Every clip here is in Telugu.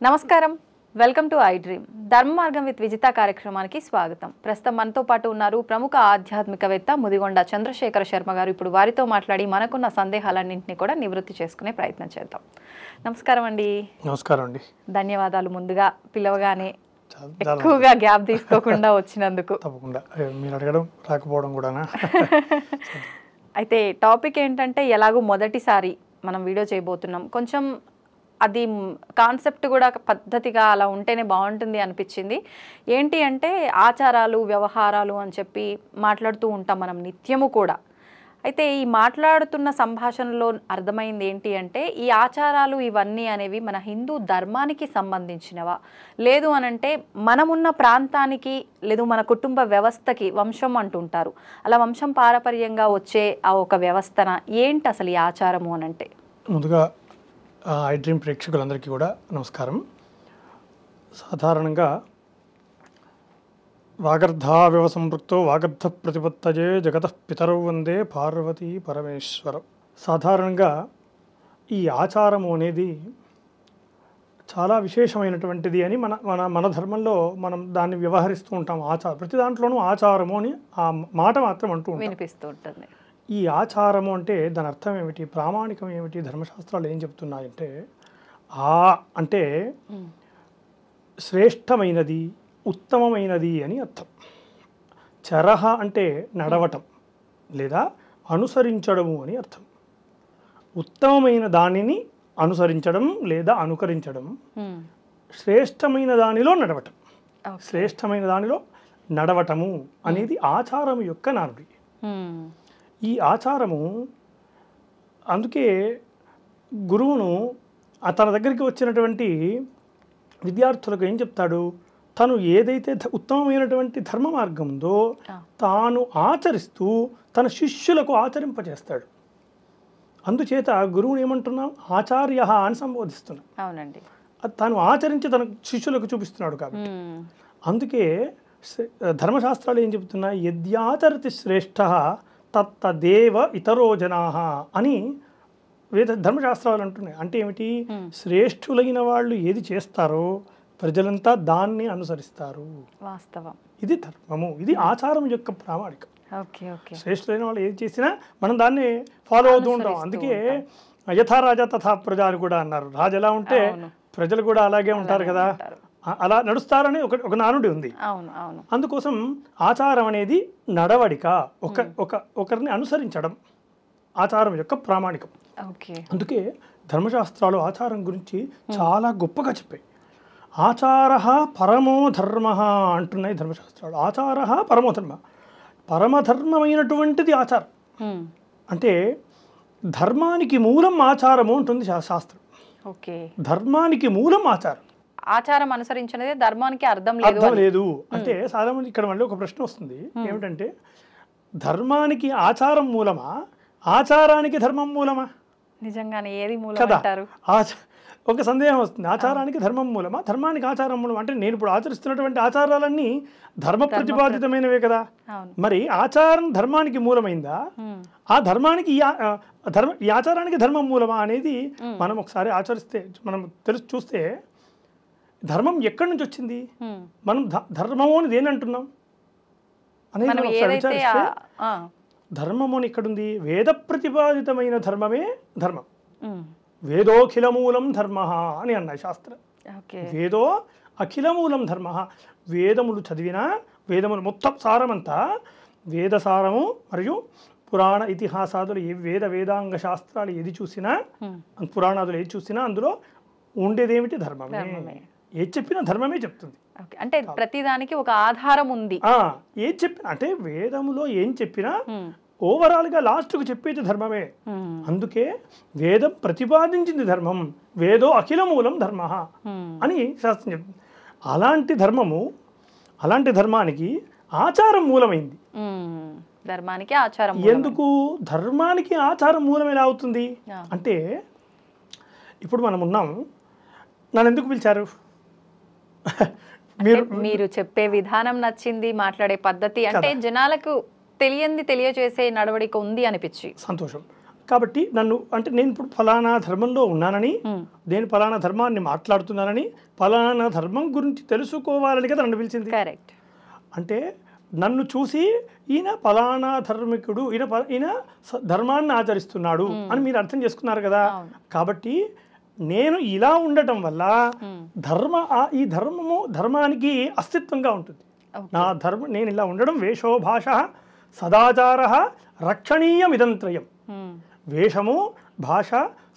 నమస్కారం, వెల్కమ్ టు ఐ డ్రీమ్. ధర్మ మార్గం విత్ విజిత కార్యక్రమానికి స్వాగతం. ప్రస్తుతం మనతో పాటు ఉన్నారు ప్రముఖ ఆధ్యాత్మికవేత్త ముదిగొండ చంద్రశేఖర శర్మ గారు. ఇప్పుడు వారితో మాట్లాడి మనకున్న సందేహాలన్నింటినీ కూడా నివృత్తి చేసుకునే ప్రయత్నం చేద్దాం. నమస్కారం అండి. నమస్కారం అండి. ధన్యవాదాలు ముందుగా పిలవగానే ఎక్కువగా గ్యాప్ తీసుకోకుండా వచ్చినందుకు. తప్పకుండా మీరు అడగడం రాకపోవడం కూడానా. అయితే టాపిక్ ఏంటంటే, ఎలాగో మొదటిసారి మనం వీడియో చేయబోతున్నాం, కొంచెం అది కాన్సెప్ట్ కూడా పద్ధతిగా అలా ఉంటేనే బాగుంటుంది అనిపించింది. ఏంటి అంటే, ఆచారాలు వ్యవహారాలు అని చెప్పి మాట్లాడుతూ ఉంటాం మనం నిత్యము కూడా. అయితే ఈ మాట్లాడుతున్న సంభాషణలో అర్థమైంది ఏంటి అంటే, ఈ ఆచారాలు ఇవన్నీ అనేవి మన హిందూ ధర్మానికి సంబంధించినవా, లేదు అనంటే మనమున్న ప్రాంతానికి లేదు మన కుటుంబ వ్యవస్థకి వంశం అంటుంటారు, అలా వంశం పారపర్యంగా వచ్చే ఆ ఒక వ్యవస్థన ఏంటి అసలు ఈ ఆచారము అనంటే? ముందుగా ఐ డ్రీమ్ ప్రేక్షకులందరికీ కూడా నమస్కారం. సాధారణంగా వాగర్ధావివ సంపృక్తో వాగర్ధ ప్రతిపత్తజే జగతః పితరౌ వందే పార్వతీ పరమేశ్వరం. సాధారణంగా ఈ ఆచారము అనేది చాలా విశేషమైనటువంటిది అని మన మన మన ధర్మంలో మనం దాన్ని వ్యవహరిస్తూ ఉంటాం. ప్రతి దాంట్లోనూ ఆచారము అని ఆ మాట మాత్రం అంటూ ఉంటాం, వినిపిస్తూ ఉంటుంది. ఈ ఆచారము అంటే దాని అర్థం ఏమిటి, ప్రామాణికం ఏమిటి, ధర్మశాస్త్రాలు ఏం చెప్తున్నాయంటే, అంటే శ్రేష్టమైనది, ఉత్తమమైనది అని అర్థం. చరహ అంటే నడవటం లేదా అనుసరించడము అని అర్థం. ఉత్తమమైన దానిని అనుసరించడం లేదా అనుకరించడం, శ్రేష్టమైన దానిలో నడవటం, శ్రేష్టమైన దానిలో నడవటము అనేది ఆచారం యొక్క నానుడి. ఈ ఆచారము, అందుకే గురువును తన దగ్గరికి వచ్చినటువంటి విద్యార్థులకు ఏం చెప్తాడు, తను ఏదైతే ఉత్తమమైనటువంటి ధర్మ మార్గం ఉందో తాను ఆచరిస్తూ తన శిష్యులకు ఆచరింపచేస్తాడు. అందుచేత గురువుని ఏమంటున్నాం, ఆచార్య అని సంబోధిస్తున్నాం. అవునండి, తాను ఆచరించి తన శిష్యులకు చూపిస్తున్నాడు కాబట్టి. అందుకే ధర్మశాస్త్రాలు ఏం చెప్తున్నాయి, యద్యాచరతి శ్రేష్ఠ తత్తదేవ ఇతరో జనాః అని ధర్మశాస్త్రాలు అంటున్నాయి. అంటే ఏమిటి, శ్రేష్ఠులైన వాళ్ళు ఏది చేస్తారో ప్రజలంతా దాన్ని అనుసరిస్తారు. వాస్తవం. ఇది ధర్మము, ఇది ఆచారం యొక్క ప్రామాణికం. శ్రేష్ఠులైన వాళ్ళు ఏది చేసినా మనం దాన్ని ఫాలో అవుతూ ఉంటాం. అందుకే యథా రాజా తథా ప్రజ అని కూడా అన్నారు. రాజు ఎలా ఉంటే ప్రజలు కూడా అలాగే ఉంటారు కదా, అలా నడుస్తారని ఒక నానుడి ఉంది. అందుకోసం ఆచారం అనేది నడవడిక, ఒకరిని అనుసరించడం ఆచారం యొక్క ప్రామాణికం. అందుకే ధర్మశాస్త్రాలు ఆచారం గురించి చాలా గొప్పగా చెప్పాయి. ఆచార పరమో ధర్మ అంటున్నాయి ధర్మశాస్త్రాలు. ఆచార పరమో ధర్మ, పరమధర్మమైనటువంటిది ఆచారం. అంటే ధర్మానికి మూలం ఆచారము ఉంటుంది శాస్త్రం. ధర్మానికి మూలం ఆచారం. ఆచారం అనుసరించినదే ధర్మానికి అర్థం లేదు అంటే, సాధారణ ఇక్కడ మళ్ళీ ఒక ప్రశ్న వస్తుంది. ఏమిటంటే, ధర్మానికి ఆచారం మూలమా, ఆచారానికి ధర్మం మూలమా? నిజంగానే ఏది మూలం అంటారు? ఒక సందేహం వస్తుంది. ఆచారానికి ధర్మం మూలమా, ధర్మానికి ఆచారం మూలమా? అంటే నేను ఇప్పుడు ఆచరిస్తున్నటువంటి ఆచారాలన్నీ ధర్మ ప్రతిపాదితమైనవే కదా. మరి ఆచారం ధర్మానికి మూలమైందా, ఆ ధర్మానికి ఈ ఆచారానికి ధర్మం మూలమా అనేది మనం ఒకసారి ఆచరిస్తే మనం చూస్తే ధర్మం ఎక్కడి నుంచి వచ్చింది, మనం ధర్మము అని దేని అంటున్నాం అనేది మనం ఒకసారి విచారిస్తే, ధర్మము అని ఎక్కడుంది, వేద ప్రతిపాదితమైన ధర్మమే ధర్మం. వేదోఖిలమూలం ధర్మ అని అన్నాయి శాస్త్రం. వేదో అఖిలమూలం ధర్మ. వేదములు చదివినా, వేదములు మొత్తం సారమంతా, వేదసారము మరియు పురాణ ఇతిహాసాదులు వేదాంగ శాస్త్రాలు ఏది చూసినా, పురాణాదులు ఏది చూసినా అందులో ఉండేదేమిటి, ధర్మమే. ఏది చెప్పినా ధర్మమే చెప్తుంది. అంటే ప్రతిదానికి ఒక ఆధారం ఉంది. ఏది చెప్పినా అంటే వేదములో ఏం చెప్పినా ఓవరాల్గా లాస్ట్కు చెప్పేది ధర్మమే. అందుకే వేదం ప్రతిపాదించింది ధర్మం. వేదో అఖిల మూలం ధర్మ అని శాస్త్రం చెప్తుంది. అలాంటి ధర్మానికి ఆచారం మూలమైంది. ధర్మానికి ఆచారం ఎందుకు ధర్మానికి ఆచారం మూలం ఎలా అవుతుంది అంటే, ఇప్పుడు మనం ఉన్నాం, నన్ను ఎందుకు పిలిచారు? మీరు చెప్పే విధానం నచ్చింది, మాట్లాడే పద్ధతి, అంటే జనాలకు తెలియంది తెలియజేసే నడవడిక ఉంది అనిపించి. సంతోషం. కాబట్టి నన్ను అంటే నేను ఇప్పుడు ఫలానా ధర్మంలో ఉన్నానని, నేను ఫలానా ధర్మాన్ని మాట్లాడుతున్నానని, ఫలానా ధర్మం గురించి తెలుసుకోవాలని కదా నన్ను పిలిచింది. కరెక్ట్. అంటే నన్ను చూసి ఈయన ఫలానా ధర్మికుడు, ఈయన ధర్మాన్ని ఆచరిస్తున్నాడు అని మీరు అర్థం చేసుకున్నారు కదా. కాబట్టి నేను ఇలా ఉండటం వల్ల ఈ ధర్మానికి అస్తిత్వంగా ఉంటుంది. నా ధర్మం నేను ఇలా ఉండడం వేషో భాష సదాచార రక్షణీయమిదంత్రయం. వేషము, భాష,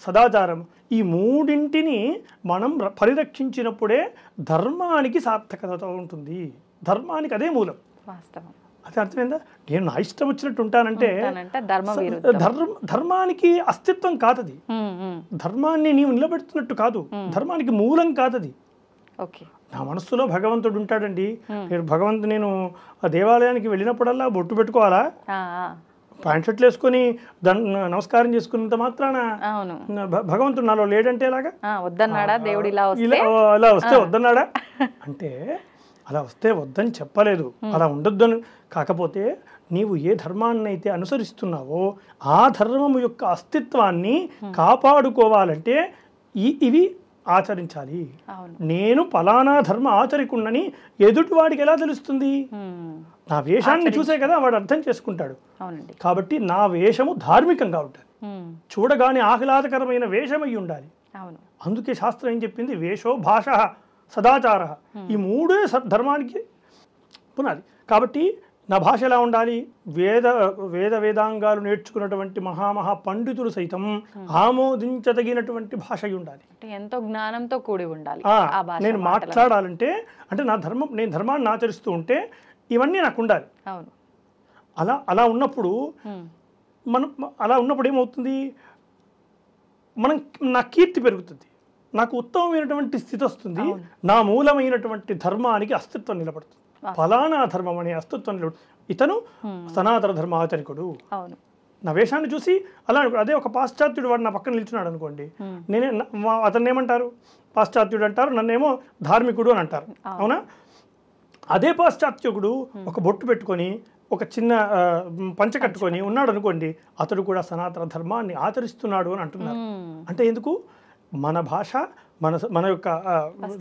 సదాచారం ఈ మూడింటిని మనం పరిరక్షించినప్పుడే ధర్మానికి సార్థకత ఉంటుంది. ధర్మానికి అదే మూలం. వాస్తవం. అది అర్థమైందా? నేను నా ఇష్టం వచ్చినట్టు ఉంటానంటే ధర్మానికి అస్తిత్వం కాదది. ధర్మాన్ని నీవు నిలబెడుతున్నట్టు కాదు, ధర్మానికి మూలం కాదది. నా మనస్సులో భగవంతుడు ఉంటాడండి. నేను ఆ దేవాలయానికి వెళ్ళినప్పుడల్లా బొట్టు పెట్టుకోవాలా, ప్యాంట్ షర్ట్లు వేసుకొని నమస్కారం చేసుకున్నంత మాత్రాన భగవంతుడు నాలో లేడంటే ఎలాగా? వద్దన్నాడా దేవుడు? ఇలా వస్తే వద్దన్నాడా అంటే అలా వస్తే వద్దని చెప్పలేదు, అలా ఉండొద్దని. కాకపోతే నీవు ఏ ధర్మాన్ని అయితే అనుసరిస్తున్నావో ఆ ధర్మము యొక్క అస్తిత్వాన్ని కాపాడుకోవాలంటే ఇవి ఆచరించాలి. నేను ఫలానా ధర్మ ఆచరికుండని ఎదుటివాడికి ఎలా తెలుస్తుంది? నా వేషాన్ని చూసే కదా వాడు అర్థం చేసుకుంటాడు. కాబట్టి నా వేషము ధార్మికంగా ఉంటుంది, చూడగానే ఆహ్లాదకరమైన వేషమై ఉండాలి. అందుకే శాస్త్రం ఏం చెప్పింది? వేషో భాష సదాచార ఈ మూడే ధర్మానికి పునాది. కాబట్టి నా భాష ఎలా ఉండాలి? వేదాంగాలు నేర్చుకున్నటువంటి మహామహా పండితులు సైతం ఆమోదించదగినటువంటి భాష ఉండాలి. ఎంతో జ్ఞానంతో కూడి ఉండాలి. నేను మాట్లాడాలంటే అంటే నేను ధర్మాన్ని ఆచరిస్తూ ఉంటే ఇవన్నీ నాకు ఉండాలి. అలా ఉన్నప్పుడు ఏమవుతుంది? నా కీర్తి పెరుగుతుంది, నాకు ఉత్తమమైనటువంటి స్థితి వస్తుంది, నా మూలమైనటువంటి ధర్మానికి అస్తిత్వం నిలబడుతుంది. ఫలానా ధర్మం అనే అస్తిత్వం నిలబడుతుంది. ఇతను సనాతన ధర్మ ఆచరికుడు. నా వేషాన్ని చూసి అలా అదే ఒక పాశ్చాత్యుడు వాడు నా పక్కన నిల్చున్నాడు అనుకోండి, అతన్ని ఏమంటారు? పాశ్చాత్యుడు అంటారు, నన్నేమో ధార్మికుడు అని అంటారు. అవునా? అదే పాశ్చాత్యుడు ఒక బొట్టు పెట్టుకొని ఒక చిన్న పంచ కట్టుకొని ఉన్నాడు అనుకోండి, అతడు కూడా సనాతన ధర్మాన్ని ఆచరిస్తున్నాడు అని అంటున్నారు. అంటే ఎందుకు? మన భాష, మన యొక్క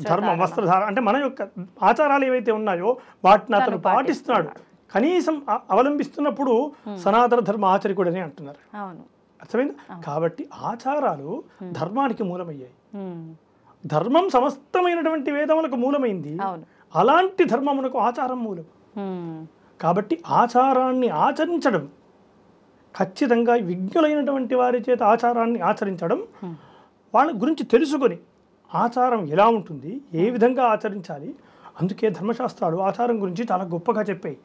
ధర్మ వస్త్రధార అంటే మన యొక్క ఆచారాలు ఏవైతే ఉన్నాయో వాటిని అతను పాటిస్తున్నాడు, కనీసం అవలంబిస్తున్నప్పుడు సనాతన ధర్మ ఆచరికుడని అంటున్నారు. అర్థమైంది? కాబట్టి ఆచారాలు ధర్మానికి మూలమయ్యాయి. ధర్మం సమస్తమైనటువంటి వేదములకు మూలమైంది. అలాంటి ధర్మమునకు ఆచారం మూలం. కాబట్టి ఆచారాన్ని ఆచరించడం, ఖచ్చితంగా విజ్ఞులైనటువంటి వారి చేత ఆచారాన్ని ఆచరించడం, వాళ్ళ గురించి తెలుసుకొని ఆచారం ఎలా ఉంటుంది, ఏ విధంగా ఆచరించాలి. అందుకే ధర్మశాస్త్రాలు ఆచారం గురించి చాలా గొప్పగా చెప్పాయి.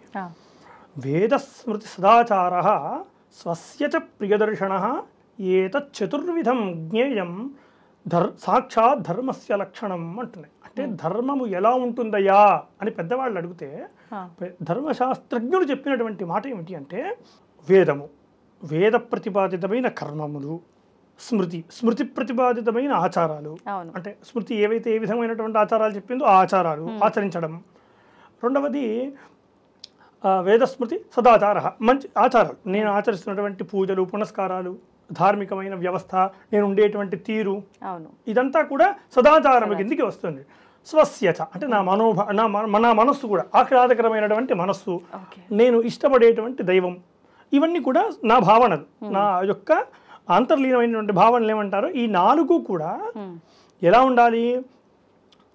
వేదస్మృతి సదాచార స్వస్య చ ప్రియదర్శన ఏతచ్చతుర్విధం జ్ఞేయం సాక్షాత్ ధర్మస్య లక్షణం అంటున్నాయి. అంటే ధర్మము ఎలా ఉంటుందయ్యా అని పెద్దవాళ్ళు అడిగితే ధర్మశాస్త్రజ్ఞులు చెప్పినటువంటి మాట ఏమిటి అంటే, వేద ప్రతిపాదితమైన కర్మములు, స్మృతి ప్రతిపాదితమైన ఆచారాలు. అంటే స్మృతి ఏవైతే ఏ విధమైనటువంటి ఆచారాలు చెప్పిందో ఆ ఆచారాలు ఆచరించడం. రెండవది వేదస్మృతి సదాచార, మంచి ఆచారాలు, నేను ఆచరిస్తున్నటువంటి పూజలు, పునస్కారాలు, ధార్మికమైన వ్యవస్థ, నేను ఉండేటువంటి తీరు, ఇదంతా కూడా సదాచారం కిందికి వస్తుంది. స్వస్యచ అంటే నా మనస్సు కూడా ఆహ్లాదకరమైనటువంటి మనస్సు, నేను ఇష్టపడేటువంటి దైవం, ఇవన్నీ కూడా నా భావనలు, నా యొక్క అంతర్లీనమైనటువంటి భావనలు ఏమంటారు? ఈ నాలుగు కూడా ఎలా ఉండాలి?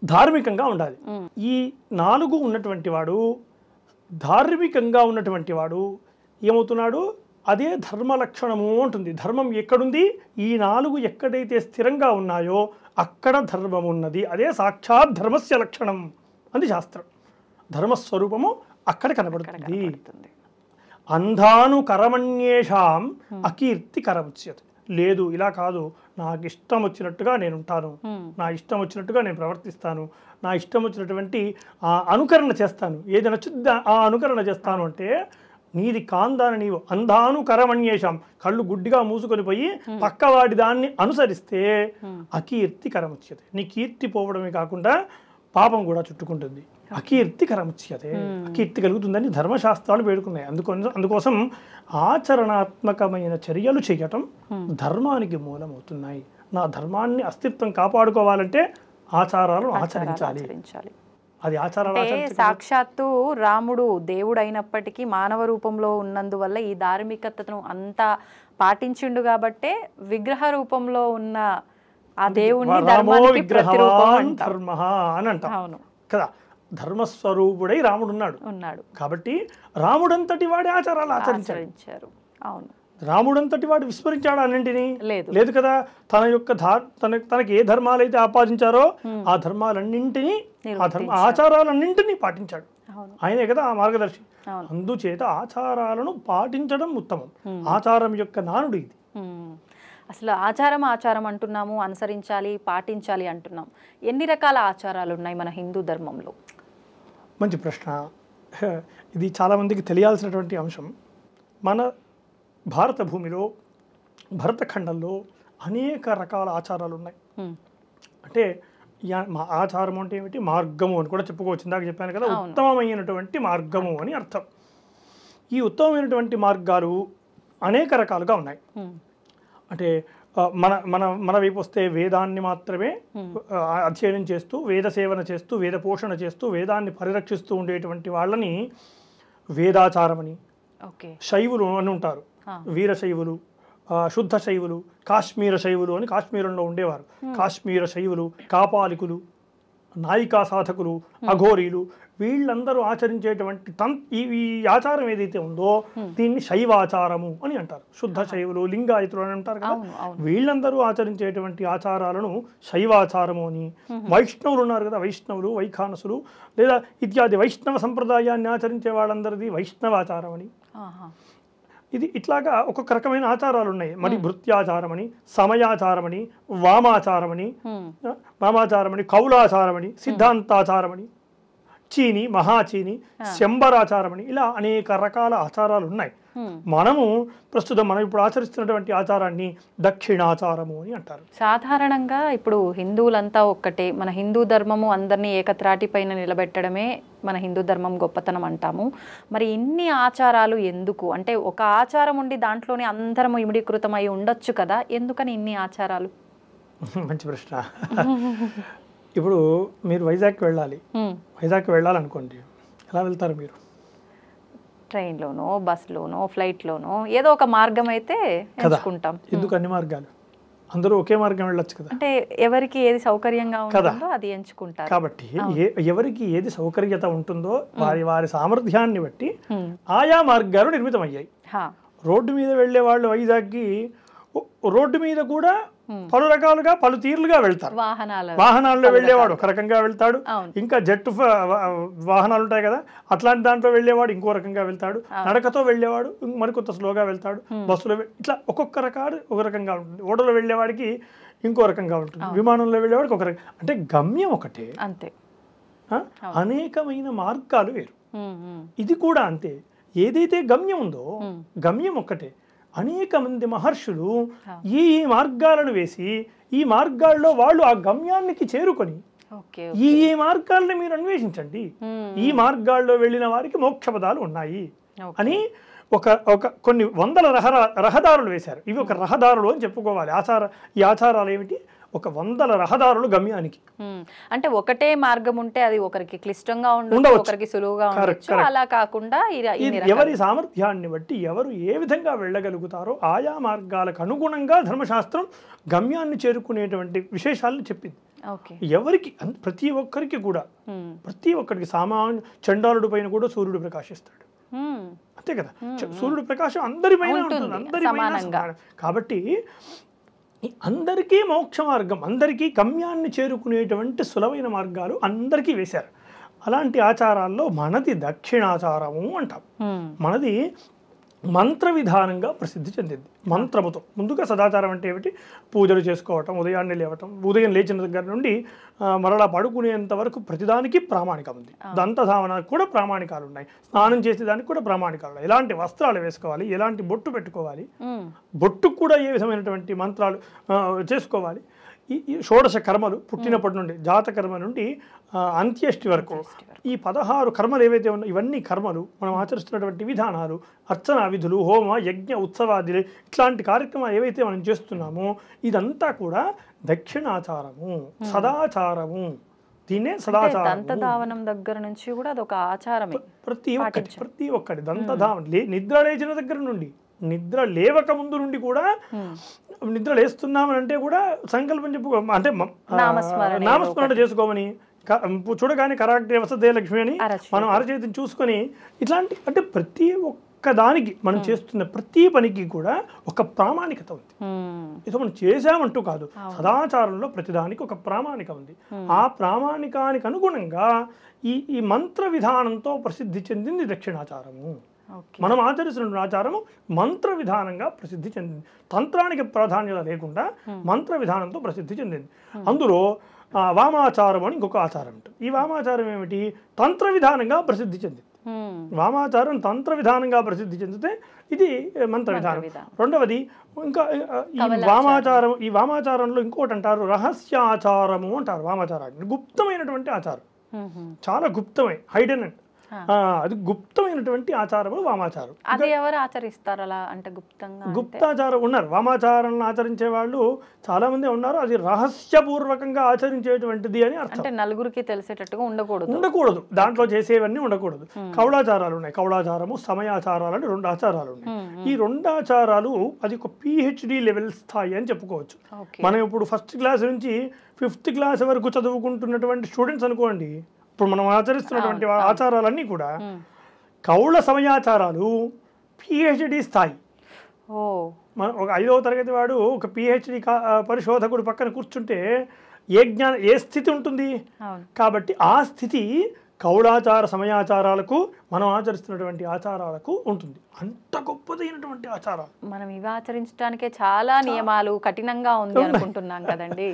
ధార్మికంగా ఉండాలి. ఈ నాలుగు ఉన్నటువంటి వాడు, ధార్మికంగా ఉన్నటువంటి వాడు ఏమవుతున్నాడు? అదే ధర్మ లక్షణము ఉంటుంది. ధర్మం ఎక్కడుంది? ఈ నాలుగు ఎక్కడైతే స్థిరంగా ఉన్నాయో అక్కడ ధర్మం ఉన్నది. అదే సాక్షాత్ ధర్మస్య లక్షణం అంది శాస్త్రం. ధర్మస్వరూపము అక్కడ కనబడుతుంది. అంధానుకరమణ్యేషాం అకీర్తి కరముచ్యతే. లేదు, ఇలా కాదు, నాకు ఇష్టం వచ్చినట్టుగా నేను ఉంటాను, నా ఇష్టం వచ్చినట్టుగా నేను ప్రవర్తిస్తాను, నా ఇష్టం వచ్చినటువంటి అనుకరణ చేస్తాను, ఏది నచ్చుద్ది ఆ అనుకరణ చేస్తాను అంటే నీది కాందాని నీవు అంధానుకరమణ్యేషాం, కళ్ళు గుడ్డిగా మూసుకొని పోయి పక్కవాడి దాన్ని అనుసరిస్తే అకీర్తి కరముచ్యతే. నీ కీర్తి పోవడమే కాకుండా పాపం కూడా చుట్టుకుంటుంది. అకీర్తికరముచ్యతే, అకీర్తి కలుగుతుందని ధర్మశాస్త్రాలు పేర్కొన్నాయి. అందుకోసం ఆచరణాత్మకమైన చర్యలు చేయటం ధర్మానికి మూలమవుతున్నాయి. నా ధర్మాన్ని అస్తిత్వం కాపాడుకోవాలంటే ఆచారాలను ఆచరించాలి. అది ఆచారాలు సాక్షాత్తు రాముడు దేవుడు అయినప్పటికీ మానవ రూపంలో ఉన్నందువల్ల ఈ ధార్మికతను అంతా పాటించిండు కాబట్టే విగ్రహ రూపంలో ఉన్న ఆ దేవుణ్ణి ధర్మానికి ప్రతిరూపం అని అంటాం కదా. ధర్మస్వరూపుడై రాముడు ఉన్నాడు కాబట్టి రాముడంతటి వాడే ఆచారాలు ఆచరించారు. అవును, రాముడంతటి వాడు విస్మరించాడు అన్నింటినీ? లేదు కదా. తన యొక్క తనకి ఏ ధర్మాలైతే ఆపాదించారో ఆ ధర్మాలన్నింటినీ ఆచారాలన్నింటినీ పాటించాడు. ఆయనే కదా ఆ మార్గదర్శి. అందుచేత ఆచారాలను పాటించడం ఉత్తమం. ఆచారం యొక్క నానుడు ఇది. అసలు ఆచారం అంటున్నాము, అనుసరించాలి, పాటించాలి అంటున్నాం. ఎన్ని రకాల ఆచారాలు ఉన్నాయి మన హిందూ ధర్మంలో? మంచి ప్రశ్న. ఇది చాలామందికి తెలియాల్సినటువంటి అంశం. మన భారత భూమిలో, భరతఖండంలో అనేక రకాల ఆచారాలు ఉన్నాయి. అంటే ఆచారం అంటే ఏమిటి? మార్గము అని కూడా చెప్పుకోవచ్చు. ఇందాక చెప్పాను కదా, ఉత్తమమైనటువంటి మార్గము అని అర్థం. ఈ ఉత్తమమైనటువంటి మార్గాలు అనేక రకాలుగా ఉన్నాయి. అంటే మన వైపు వస్తే వేదాన్ని మాత్రమే అధ్యయనం చేస్తూ, వేద సేవన చేస్తూ, వేద పోషణ చేస్తూ, వేదాన్ని పరిరక్షిస్తూ ఉండేటువంటి వాళ్ళని వేదాచారమని, శైవులు అని ఉంటారు, వీరశైవులు, శుద్ధ శైవులు, కాశ్మీర శైవులు అని కాశ్మీరంలో ఉండేవారు. కాశ్మీర శైవులు, కాపాలికులు, నాయికా సాధకులు, అఘోరీలు, వీళ్ళందరూ ఆచరించేటువంటి ఈ ఆచారం ఏదైతే ఉందో దీన్ని శైవాచారము అని అంటారు. శుద్ధ శైవులు, లింగాయతులు అని అంటారు కదా. వీళ్ళందరూ ఆచరించేటువంటి ఆచారాలను శైవాచారము అని. వైష్ణవులు ఉన్నారు కదా, వైష్ణవులు, వైఖానసులు లేదా ఇత్యాది వైష్ణవ సంప్రదాయాన్ని ఆచరించే వాళ్ళందరిది వైష్ణవాచారం అని. ఇది ఇట్లాగా ఒక్కొక్క రకమైన ఆచారాలు ఉన్నాయి. మరి భృత్యాచారమని, సమయాచారమని, వామాచారమని, కౌలాచారమని, సిద్ధాంతాచారమని, చీని, మహాచీని, శంబరాచారమని, ఇలా అనేక రకాల ఆచారాలు ఉన్నాయి. మనము ప్రస్తుతం మనం ఇప్పుడు ఆచరిస్తున్నటువంటి ఆచారాన్ని దక్షిణాచారము అని అంటారు. సాధారణంగా ఇప్పుడు హిందువులంతా ఒక్కటే, మన హిందూ ధర్మము అందరినీ ఏకత్రాటి పైన నిలబెట్టడమే మన హిందూ ధర్మం గొప్పతనం అంటాము. మరి ఇన్ని ఆచారాలు ఎందుకు? అంటే ఒక ఆచారం ఉండి దాంట్లోనే అందరము ఇమిడీకృతమై ఉండొచ్చు కదా, ఎందుకని ఇన్ని ఆచారాలు? మంచి ప్రశ్న. ఇప్పుడు మీరు వైజాగ్కి వెళ్ళాలనుకోండి, ఎలా వెళ్తారు మీరు? ట్రైన్లోనో, బస్లోనో, ఫ్లైట్లోనో, ఏదో ఒక మార్గం అయితే ఎంచుకుంటాం. ఎందుకు అన్ని మార్గాలు? అందరూ ఒకే మార్గం వెళ్ళొచ్చు కదా. అంటే ఎవరికి ఏది సౌకర్యంగా ఉంటుందో అది ఎంచుకుంటారు. కాబట్టి ఎవరికి ఏది సౌకర్యత ఉంటుందో వారి సామర్థ్యాన్ని బట్టి ఆయా మార్గాలు నిర్మితమయ్యాయి. రోడ్డు మీద వెళ్ళే వాళ్ళు వైజాగ్కి రోడ్డు మీద కూడా పలు రకాలుగా, పలు తీర్లుగా వెళ్తారు. వాహనాల్లో వెళ్ళేవాడు ఒక రకంగా వెళ్తాడు, ఇంకా జట్టు వాహనాలు ఉంటాయి కదా, అట్లాంటి దాంట్లో వెళ్ళేవాడు ఇంకో రకంగా వెళ్తాడు, నడకతో వెళ్ళేవాడు మరికొంత స్లోగా వెళ్తాడు, బస్సులో ఇట్లా ఒక్కొక్క రకాలు ఒక రకంగా ఉంటుంది. ఓడలో వెళ్ళేవాడికి ఇంకో రకంగా ఉంటుంది, విమానంలో వెళ్ళేవాడికి ఒక రకం. అంటే గమ్యం ఒకటే, అంతే. అనేకమైన మార్గాలు వేరు. ఇది కూడా అంతే. ఏదైతే గమ్యం ఉందో గమ్యం ఒక్కటే. అనేక మంది మహర్షులు ఈ మార్గాలను వేసి ఈ మార్గాల్లో వాళ్ళు ఆ గమ్యానికి చేరుకొని ఈ మార్గాలను మీరు అన్వేషించండి, ఈ మార్గాల్లో వెళ్ళిన వారికి మోక్ష పదాలు ఉన్నాయి అని కొన్ని వందల రహదారులు వేశారు. ఇవి ఒక రహదారులు అని చెప్పుకోవాలి. ఈ ఆచారాలు ఏమిటి? ఒక వందల రహదారులు గమ్యానికి. అంటే ఒకటే మార్గం ఉంటే అది ఒకరికి క్లిష్టంగా ఉండవచ్చు, ఒకరికి సులువుగా ఉండవచ్చు. అలా కాకుండా ఎవరి సామర్థ్యాన్ని బట్టి ఎవరు ఏ విధంగా వెళ్ళగలుగుతారో ఆయా మార్గాలకు అనుగుణంగా ధర్మశాస్త్రం గమ్యాన్ని చేరుకునేటువంటి విశేషాలను చెప్పింది. ఎవరికి, ప్రతి ఒక్కరికి కూడా, ప్రతి ఒక్కరికి. సామాన్య చండాలుడి పైన కూడా సూర్యుడు ప్రకాశిస్తాడు, అంతే కదా. సూర్యుడు ప్రకాశం అందరిపైన ఉంటుంది, అందరిపైన. కాబట్టి అందరికీ మోక్ష మార్గం, అందరికీ గమ్యాన్ని చేరుకునేటువంటి సులభమైన మార్గాలు అందరికీ వేశారు. అలాంటి ఆచారాల్లో మనది దక్షిణాచారము అంటాం. మనది మంత్ర విధానంగా ప్రసిద్ధి చెందింది. మంత్రముతో ముందుగా సదాచారం అంటే ఏమిటి? పూజలు చేసుకోవటం, ఉదయాన్నే లేవటం, ఉదయం లేచిన దగ్గర నుండి మరలా పడుకునేంత వరకు ప్రతిదానికి ప్రామాణికం ఉంది. దంతధావనానికి కూడా ప్రామాణికాలు ఉన్నాయి, స్నానం చేసేదానికి కూడా ప్రామాణికాలు ఉన్నాయి. ఎలాంటి వస్త్రాలు వేసుకోవాలి, ఎలాంటి బొట్టు పెట్టుకోవాలి, బొట్టుకు కూడా ఏ విధమైనటువంటి మంత్రాలు చేసుకోవాలి, ఈ షోడశ కర్మలు పుట్టినప్పటి నుండి జాతకర్మ నుండి అంత్యేష్టి వరకు ఈ 16 కర్మలు ఏవైతే ఉన్నాయో ఇవన్నీ కర్మలు మనం ఆచరిస్తున్నటువంటి విధానాలు, అర్చనా విధులు, హోమ యజ్ఞ ఉత్సవాదులు, ఇట్లాంటి కార్యక్రమాలు ఏవైతే మనం చేస్తున్నామో ఇదంతా కూడా దక్షిణాచారము, సదాచారము. దీన్నే సదాచారం. దంతధావనం దగ్గర నుంచి కూడా అదొక ఆచారమే. ప్రతి ఒక్కటి దంతధావనం నిద్ర లేచిన దగ్గర నుండి, నిద్ర లేవక ముందు నుండి కూడా, నిద్ర లేస్తున్నామని అంటే కూడా సంకల్పం చెప్పు, అంటే నామస్మరణ చేసుకోమని, చూడగానే కరాక్టే వసతే లక్ష్మి అని మనం అరచేతిని చూసుకొని ఇట్లాంటి, అంటే ప్రతి ఒక్క దానికి మనం చేస్తున్న ప్రతి పనికి కూడా ఒక ప్రామాణికత ఉంది. ఇది మనం చేసామంటూ కాదు, సదాచారంలో ప్రతిదానికి ఒక ప్రామాణిక ఉంది. ఆ ప్రామాణికానికి అనుగుణంగా ఈ మంత్ర విధానంతో ప్రసిద్ధి చెందింది దక్షిణాచారము. మనం ఆచరిస్తున్న ఆచారము మంత్ర విధానంగా ప్రసిద్ధి చెందింది. తంత్రానికి ప్రాధాన్యత లేకుండా మంత్ర విధానంతో ప్రసిద్ధి చెందింది. అందులో వామాచారం అని ఇంకొక ఆచారం ఉంటుంది. ఈ వామాచారం ఏమిటి? తంత్ర విధానంగా ప్రసిద్ధి చెందింది. వామాచారం తంత్ర విధానంగా ప్రసిద్ధి చెందితే ఇది మంత్ర విధానం. రెండవది ఇంకా ఈ వామాచారంలో ఇంకోటి అంటారు రహస్యాచారము అంటారు. వామాచారాన్ని గుప్తమైనటువంటి ఆచారం, చాలా గుప్తమైన, హైడెన్ అండ్ అది గుప్తమైనటువంటి ఆచారము వామాచారం. అది ఎవరు ఆచరిస్తారు అలా అంటే గుప్తంగా? గుప్తాచారం ఉన్నారు, వామాచారాన్ని ఆచరించే వాళ్ళు చాలా మంది ఉన్నారు. అది రహస్యపూర్వకంగా ఆచరించేటువంటిది అని అర్థం. అంటే నలుగురికి తెలిసేటట్టుగా ఉండకూడదు, దాంట్లో చేసేవన్నీ ఉండకూడదు. కౌళాచారాలు ఉన్నాయి, కౌళాచారము, సమయాచారాలు అని 2 ఆచారాలు ఉన్నాయి. ఈ 2 ఆచారాలు అది ఒక PhD లెవెల్ స్థాయి అని చెప్పుకోవచ్చు. మనం ఇప్పుడు 1st క్లాస్ నుంచి 5th క్లాస్ వరకు చదువుకుంటున్నటువంటి స్టూడెంట్స్ అనుకోండి, ఇప్పుడు మనం ఆచరిస్తున్నటువంటి ఆచారాలన్నీ కూడా కౌళ సమయాచారాలు PhD స్థాయి. ఒక 5వ తరగతి వాడు ఒక PhD పరిశోధకుడు పక్కన కూర్చుంటే ఏ స్థితి ఉంటుంది? కాబట్టి ఆ స్థితి కౌళాచార సమయాచారాలకు, మనం ఆచరిస్తున్నటువంటి ఆచారాలకు ఉంటుంది. అంత గొప్పదైనటువంటి ఆచారాలు. మనం ఇవి ఆచరించడానికే చాలా నియమాలు కఠినంగా ఉంది అనుకుంటున్నాం కదండి.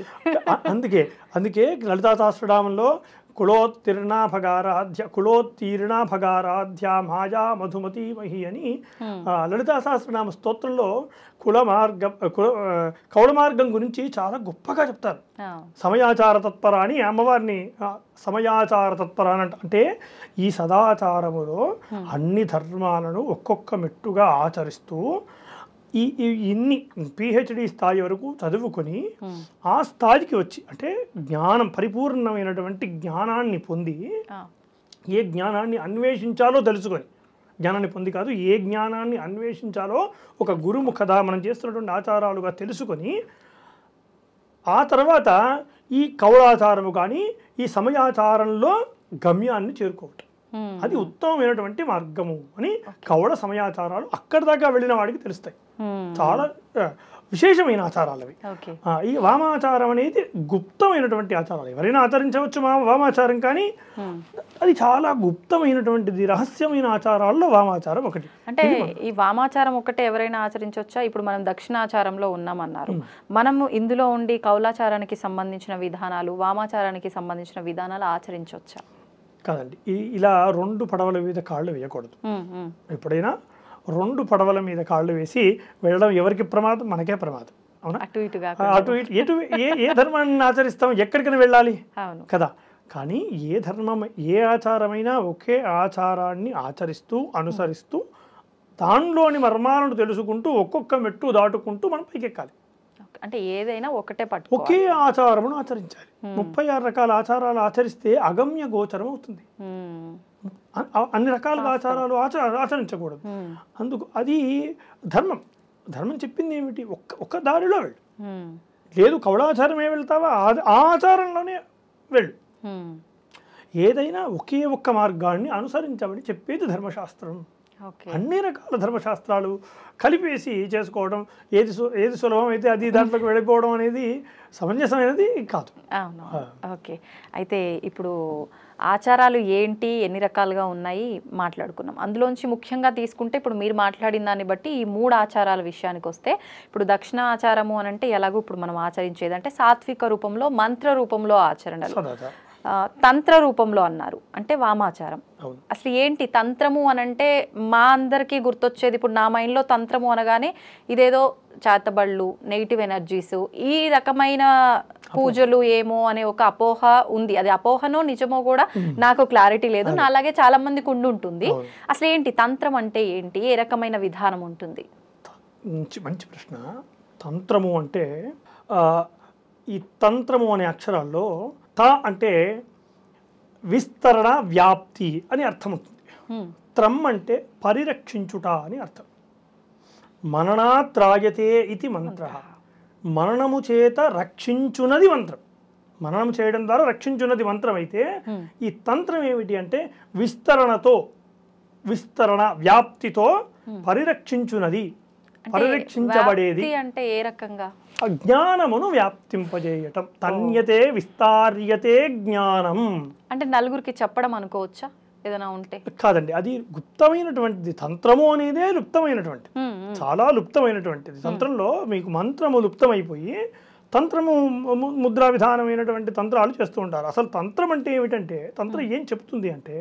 అందుకే లలితా సహస్రనామంలో కులోత్తీర్ణాభగారాధ్య మాయా మధుమతి మహి అని లలితా సహస్రనామ స్తోత్రంలో కౌళ మార్గం గురించి చాలా గొప్పగా చెప్తారు. సమయాచార తత్పర అని అమ్మవారిని సమయాచార తత్పర అంటే ఈ సదాచారములో అన్ని ధర్మాలను ఒక్కొక్క మెట్టుగా ఆచరిస్తూ ఇన్ని PhD స్థాయి వరకు చదువుకొని ఆ స్థాయికి వచ్చి, అంటే జ్ఞానం, పరిపూర్ణమైనటువంటి జ్ఞానాన్ని పొంది, ఏ జ్ఞానాన్ని అన్వేషించాలో తెలుసుకొని, జ్ఞానాన్ని పొంది కాదు, ఏ జ్ఞానాన్ని అన్వేషించాలో ఒక గురుముఖత మనం చేస్తున్నటువంటి ఆచారాలుగా తెలుసుకొని, ఆ తర్వాత ఈ కౌళాచారము కానీ ఈ సమయాచారంలో గమ్యాన్ని చేరుకోవటం, అది ఉత్తమమైనటువంటి మార్గము అని కౌళ సమయాచారాలు అక్కడి దాకా వెళ్ళిన వాడికి తెలుస్తాయి. చాలా విశేషమైన ఆచారాలు అవి. ఈ వామాచారం అనేది గుప్తమైనటువంటి ఆచారాలు, ఎవరైనా ఆచరించవచ్చు వామాచారం, కానీ అది చాలా గుప్తమైనటువంటిది, రహస్యమైన ఆచారాల్లో వామాచారం ఒకటి. అంటే ఈ వామాచారం ఒకటే ఎవరైనా ఆచరించవచ్చా? ఇప్పుడు మనం దక్షిణాచారంలో ఉన్నామన్నారు, మనము ఇందులో ఉండి కౌలాచారానికి సంబంధించిన విధానాలు, వామాచారానికి సంబంధించిన విధానాలు ఆచరించవచ్చా? కాదండి, ఇలా 2 పడవల మీద కాళ్ళు వేయకూడదు. ఎప్పుడైనా 2 పడవల మీద కాళ్ళు వేసి వెళ్ళడం ఎవరికి ప్రమాదం? మనకే ప్రమాదం. అవునా? అటు ఇటు ఏ ధర్మాన్ని ఆచరిస్తాం, ఎక్కడికైనా వెళ్ళాలి కదా. కానీ ఏ ధర్మం, ఏ ఆచారమైనా ఒకే ఆచారాన్ని ఆచరిస్తూ అనుసరిస్తూ దానిలోని మర్మాలను తెలుసుకుంటూ ఒక్కొక్క మెట్టు దాటుకుంటూ మనం పైకెక్కాలి. అంటే ఏదైనా ఒకే ఆచారమును ఆచరించాలి. 36 రకాల ఆచారాలు ఆచరిస్తే అగమ్య గోచరం అవుతుంది. అన్ని రకాలుగా ఆచారాలు ఆచరించకూడదు. అందుకు అది ధర్మం. ధర్మం చెప్పింది ఏమిటి? ఒక్క దారిలో వెళ్ళు. లేదు కౌళాచారమే వెళ్తావా, ఆ ఆచారంలోనే వెళ్ళు. ఏదైనా ఒకే ఒక్క మార్గాన్ని అనుసరించమని చెప్పేది ధర్మశాస్త్రం. అన్ని రకాల ధర్మశాస్త్రాలు కలిపేసి చేసుకోవడం, ఏది సులభం అయితే అది దాంట్లోకి వెళ్ళిపోవడం అనేది సమంజసమైనది కాదు. ఓకే, అయితే ఇప్పుడు ఆచారాలు ఏంటి, ఎన్ని రకాలుగా ఉన్నాయి మాట్లాడుకున్నాం. అందులోంచి ముఖ్యంగా తీసుకుంటే ఇప్పుడు మీరు మాట్లాడిన దాన్ని బట్టి ఈ 3 ఆచారాల విషయానికి వస్తే, ఇప్పుడు దక్షిణ ఆచారము అని అంటే ఎలాగో ఇప్పుడు మనం ఆచరించేది అంటే సాత్విక రూపంలో, మంత్ర రూపంలో ఆచరణలు, తంత్ర రూపంలో అన్నారు అంటే వామాచారం. అసలు ఏంటి తంత్రము అని అంటే మా అందరికీ గుర్తొచ్చేది, ఇప్పుడు నా మైండ్లో తంత్రము అనగానే ఇదేదో చేతబళ్ళు, నెగిటివ్ ఎనర్జీస్, ఈ రకమైన పూజలు ఏమో అనే ఒక అపోహ ఉంది. అది అపోహనో నిజమో కూడా నాకు క్లారిటీ లేదు. నా అలాగే చాలా మందికి ఉంటుంది. అసలు ఏంటి తంత్రం అంటే ఏంటి, ఏ రకమైన విధానం ఉంటుంది? మంచి ప్రశ్న. తంత్రము అంటే ఈ తంత్రము అనే అక్షరాల్లో త అంటే విస్తరణ, వ్యాప్తి అని అర్థం ఉంటుంది. త్రం అంటే పరిరక్షించుట అని అర్థం. మననాత్రాయతే ఇది మంత్ర. మననము చేత రక్షించున్నది మంత్రం. మననం చేయడం ద్వారా రక్షించున్నది మంత్రం అయితే ఈ తంత్రం ఏమిటి అంటే విస్తరణ వ్యాప్తితో పరిరక్షించున్నది, పరిరక్షించబడేది. అంటే ఏ రకంగా? అజ్ఞానమును వ్యాప్తింపజేయటం. తన్యతే విస్తార్యతే జ్ఞానం అంటే నలుగురికి చెప్పడం అనుకోవచ్చా ఏదైనా ఉంటే? కాదండి, అది గుప్తమైనటువంటిది. తంత్రము అనేదే లుప్తమైనటువంటిది, చాలా లుప్తమైనటువంటిది. తంత్రంలో మీకు మంత్రము లుప్తమైపోయి తంత్రము ముద్రా విధానమైనటువంటి తంత్రాలు చేస్తూ ఉంటారు. అసలు తంత్రం అంటే ఏమిటంటే, తంత్రం ఏం చెప్తుంది అంటే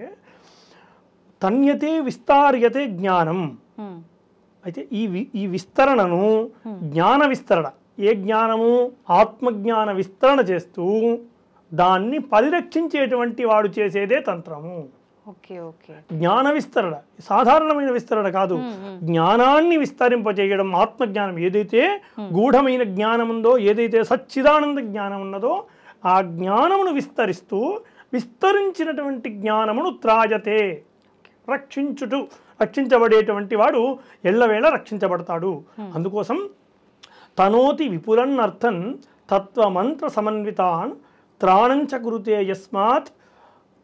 తన్యతే విస్తార్యతే జ్ఞానం. అయితే ఈ విస్తరణను జ్ఞాన విస్తరణ, ఏ జ్ఞానము? ఆత్మజ్ఞాన విస్తరణ చేస్తూ దాన్ని పరిరక్షించేటువంటి వాడు చేసేదే తంత్రము. జ్ఞాన విస్తరణ సాధారణమైన విస్తరణ కాదు, జ్ఞానాన్ని విస్తరింపజేయడం. ఆత్మజ్ఞానం ఏదైతే గూఢమైన జ్ఞానం ఉందో, ఏదైతే సచ్చిదానంద జ్ఞానం ఉన్నదో ఆ జ్ఞానమును విస్తరిస్తూ విస్తరించినటువంటి జ్ఞానమును త్రాయతే, రక్షించబడేటువంటి వాడు ఎల్లవేళ రక్షించబడతాడు. అందుకోసం తనోతి విపులన్నర్థన్ తత్వమంత్ర సమన్వితాన్ త్రాణంచ కురుతే యస్మాత్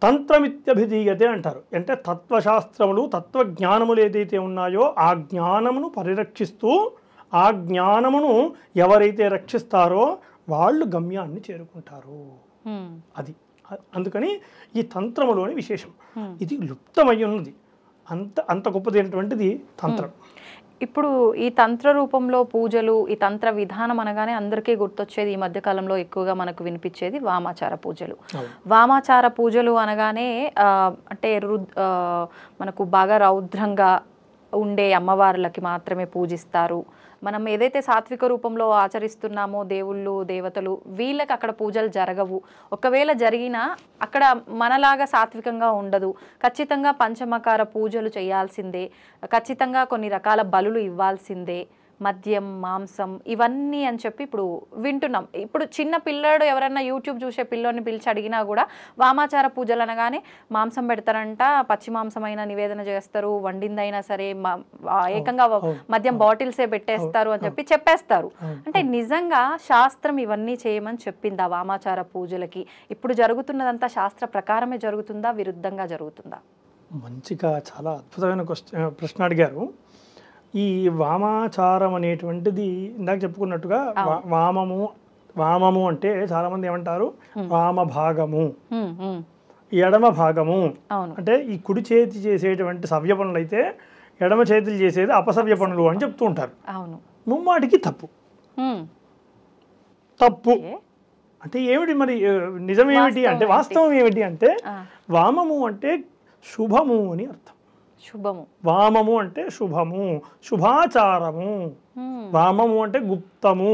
తంత్రమిత్యభిధీయతే అంటారు. అంటే తత్వశాస్త్రములు, తత్వజ్ఞానములు ఏదైతే ఉన్నాయో ఆ జ్ఞానమును పరిరక్షిస్తూ ఆ జ్ఞానమును ఎవరైతే రక్షిస్తారో వాళ్ళు గమ్యాన్ని చేరుకుంటారు. అది అందుకని ఈ తంత్రములోని విశేషం. ఇది లుప్తమై ఉన్నది, అంత గొప్పదైనటువంటిది తంత్రం. ఇప్పుడు ఈ తంత్ర రూపంలో పూజలు, ఈ తంత్ర విధానం అనగానే అందరికీ గుర్తొచ్చేది, ఈ మధ్యకాలంలో ఎక్కువగా మనకు వినిపించేది వామాచార పూజలు. వామాచార పూజలు అనగానే అంటే మనకు బాగా రౌద్రంగా ఉండే అమ్మవార్లకి మాత్రమే పూజిస్తారు. మనం ఏదైతే సాత్విక రూపంలో ఆచరిస్తున్నామో దేవుళ్ళు దేవతలు, వీళ్ళకి అక్కడ పూజలు జరగవు. ఒకవేళ జరిగినా అక్కడ మనలాగా సాత్వికంగా ఉండదు. ఖచ్చితంగా పంచమకార పూజలు చేయాల్సిందే, ఖచ్చితంగా కొన్ని రకాల బలులు ఇవ్వాల్సిందే, మద్యం మాంసం ఇవన్నీ అని చెప్పి ఇప్పుడు వింటున్నాం. ఇప్పుడు చిన్న పిల్లాడు ఎవరన్నా యూట్యూబ్ చూసే పిల్లోని పిలిచి అడిగినా కూడా వామాచార పూజలు అనగానే మాంసం పెడతారంట, పచ్చి మాంసం అయినా నివేదన చేస్తారు, వండిందైనా సరే ఏకంగా మద్యం బాటిల్సే పెట్టేస్తారు అని చెప్పేస్తారు. అంటే నిజంగా శాస్త్రం ఇవన్నీ చేయమని చెప్పిందా వామాచార పూజలకి? ఇప్పుడు జరుగుతున్నదంతా శాస్త్ర ప్రకారమే జరుగుతుందా, విరుద్ధంగా జరుగుతుందా? మంచిగా చాలా అద్భుతమైన ప్రశ్న అడిగారు. ఈ వామాచారం అనేటువంటిది ఇందాక చెప్పుకున్నట్టుగా వామము అంటే చాలామంది ఏమంటారు వామ భాగము, ఎడమ భాగము. అంటే ఈ కుడి చేతి చేసేటువంటి సవ్య పనులు అయితే ఎడమ చేతులు చేసేది అపసవ్య పనులు అని చెప్తూ ఉంటారు. ముమ్మాటికి తప్పు అంటే ఏమిటి మరి? నిజమేమిటి అంటే, వాస్తవం ఏమిటి అంటే వామము అంటే శుభము అని అర్థం. వామము అంటే శుభము, శుభాచారము. వామము అంటే గుప్తము,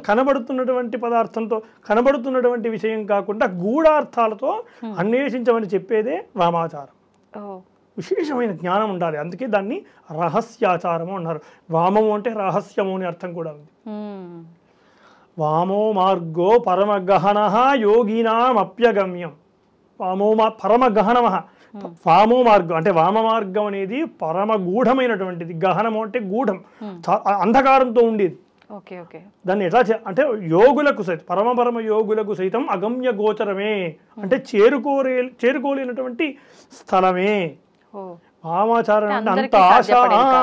కనబడుతున్నటువంటి పదార్థంతో కనబడుతున్నటువంటి విషయం కాకుండా గూఢార్థాలతో అన్వేషించమని చెప్పేదే వామాచారం. విశేషమైన జ్ఞానం ఉండాలి, అందుకే దాన్ని రహస్యాచారము అన్నారు. వామము అంటే రహస్యము అని అర్థం కూడా ఉంది. వామో మార్గో పరమగహన యోగినామప్యగమ్యం. పరమగహనమ వామో మార్గం అంటే వామ మార్గం అనేది పరమగూఢమైనటువంటిది. గహనము అంటే గూఢం, అంధకారంతో ఉండేది. దాన్ని ఎట్లా అంటే యోగులకు సైతం, పరమ యోగులకు సైతం అగమ్య గోచరమే అంటే చేరుకోలేనటువంటి స్థలమే వామాచారం. అంటే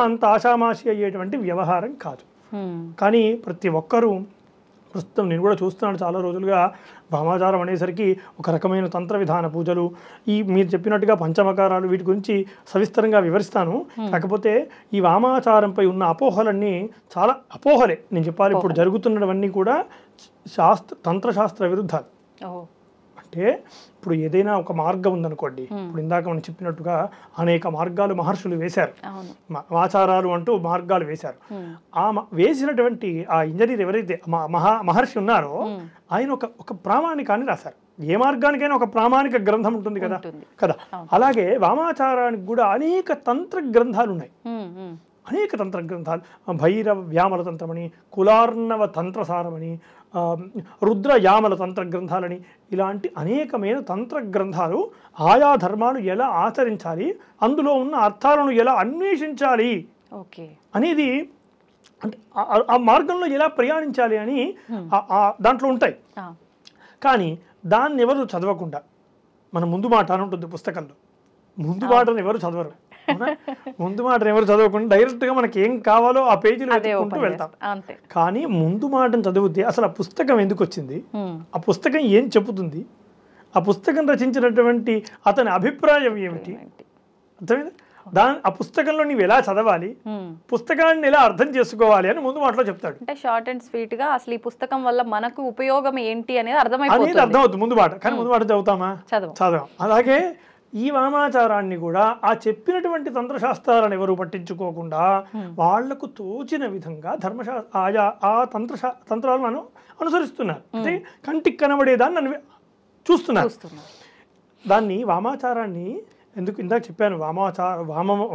అంత ఆశామాషి అయ్యేటువంటి వ్యవహారం కాదు. కానీ ప్రతి ఒక్కరూ, ప్రస్తుతం నేను కూడా చూస్తున్నాను చాలా రోజులుగా, వామాచారం అనేసరికి ఒక రకమైన తంత్ర విధాన పూజలు, మీరు చెప్పినట్టుగా పంచమకారాలు, వీటి గురించి సవిస్తరంగా వివరిస్తాను. కాకపోతే ఈ వామాచారంపై ఉన్న అపోహలన్నీ చాలా అపోహలే నేను చెప్పాలి. ఇప్పుడు జరుగుతున్నవన్నీ కూడా తంత్రశాస్త్ర విరుద్ధాలు. అంటే ఇప్పుడు ఏదైనా ఒక మార్గం ఉందనుకోండి, ఇప్పుడు ఇందాక మనం చెప్పినట్టుగా అనేక మార్గాలు మహర్షులు వేశారు, ఆచారాలు అంటూ మార్గాలు వేశారు. వేసినటువంటి ఆ ఇంజనీర్ ఎవరైతే మహర్షి ఉన్నారో ఆయన ఒక ప్రామాణికాన్ని రాశారు. ఏ మార్గానికైనా ఒక ప్రామాణిక గ్రంథం ఉంటుంది కదా కదా. అలాగే వామాచారానికి కూడా అనేక తంత్ర గ్రంథాలు ఉన్నాయి, అనేక తంత్ర గ్రంథాలు. భైరవ వ్యామల తంత్రమని, కులార్ణవ తంత్రసారమని, రుద్ర యామల తంత్ర గ్రంథాలని, ఇలాంటి అనేకమైన తంత్ర గ్రంథాలు ఆయా ధర్మాలు ఎలా ఆచరించాలి, అందులో ఉన్న అర్థాలను ఎలా అన్వేషించాలి అనేది, అంటే ఆ మార్గంలో ఎలా ప్రయాణించాలి అని దాంట్లో ఉంటాయి. కానీ దాన్ని ఎవరు చదవకుండా, మన ముందు మాట అని ఉంటుంది పుస్తకంలో, ముందు మాటను ఎవరు చదవరు. ముందు మాటను ఎవరు చదవకుండా డైరెక్ట్గా మనకి ఏం కావాలో ఆ పేజీలో వెతుక్కుంటూ వెళ్తాం. కానీ ముందు మాటను చదివితే అసలు ఆ పుస్తకం ఎందుకు వచ్చింది, ఆ పుస్తకం ఏం చెబుతుంది, ఆ పుస్తకం రచించినటువంటి అతని అభిప్రాయం ఏమిటి, అర్థమైంది? ఆ పుస్తకంలో నీవు ఎలా చదవాలి, పుస్తకాన్ని ఎలా అర్థం చేసుకోవాలి అని ముందు మాటలో చెప్తాడు. అంటే షార్ట్ అండ్ స్వీట్ గా అసలు ఈ పుస్తకం వల్ల మనకు ఉపయోగం ఏంటి అనేది అర్థమవుతుంది ముందు మాట. కానీ ముందు మాట చదువుతామా? చదవం. అలాగే ఈ వామాచారాన్ని కూడా ఆ చెప్పినటువంటి తంత్రశాస్త్రాలను ఎవరు పట్టించుకోకుండా వాళ్లకు తోచిన విధంగా ఆయా ఆ తంత్రాలను అనుసరిస్తున్నారు. అంటే కంటికి కనబడేదాన్ని చూస్తున్నారు. దాన్ని వామాచారాన్ని ఎందుకు ఇందాక చెప్పాను,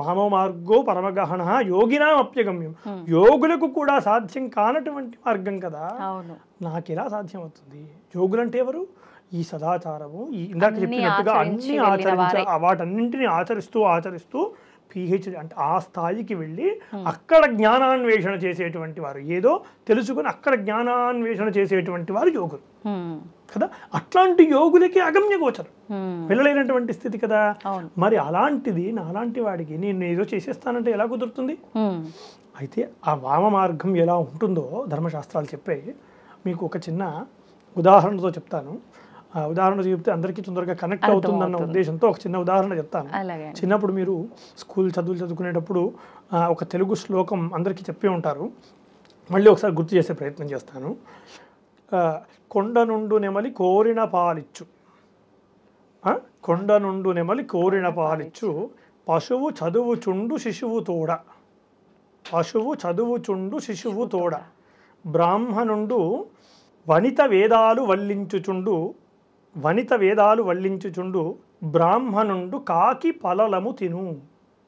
వామ మార్గో పరమగహన యోగినాం అప్యగమ్యం, యోగులకు కూడా సాధ్యం కానటువంటి మార్గం కదా, నాకెలా సాధ్యం అవుతుంది? యోగులంటే ఎవరు? ఈ సదాచారము, ఈ ఇందాక చెప్పినట్టుగా అన్ని వాటన్నింటినీ ఆచరిస్తూ పిహెచ్డి అంటే ఆ స్థాయికి వెళ్ళి అక్కడ జ్ఞానాన్వేషణ చేసేటువంటి వారు, ఏదో తెలుసుకుని అక్కడ జ్ఞానాన్వేషణ చేసేటువంటి వారు యోగులు కదా. అట్లాంటి యోగులకి అగమ్య గోచరం, వెళ్ళలేనటువంటి స్థితి కదా. మరి అలాంటిది నాలాంటి వాడికి నేను ఏదో చేసేస్తానంటే ఎలా కుదురుతుంది? అయితే ఆ వామ మార్గం ఎలా ఉంటుందో ధర్మశాస్త్రాలు చెప్పాయి. మీకు ఒక చిన్న ఉదాహరణతో చెప్తాను. ఆ ఉదాహరణ చెప్తే అందరికీ తొందరగా కనెక్ట్ అవుతుందన్న ఉద్దేశంతో ఒక చిన్న ఉదాహరణ చెప్తాను. చిన్నప్పుడు మీరు స్కూల్ చదువులు చదువుకునేటప్పుడు ఒక తెలుగు శ్లోకం అందరికీ చెప్పి ఉంటారు, మళ్ళీ ఒకసారి గుర్తు చేసే ప్రయత్నం చేస్తాను. కొండ నుండు నెమలి కోరిన పాలిచ్చు, కొండ నుండు నెమలి కోరిన పాలిచ్చు, పశువు చదువుచుండు శిశువు తోడ, పశువు చదువుచుండు శిశువు తోడ, బ్రాహ్మణుండు వనిత వేదాలు వల్లించుచుండు, వనిత వేదాలు వల్లించుచుండు, బ్రాహ్మణుండు కాకి పలలము తిను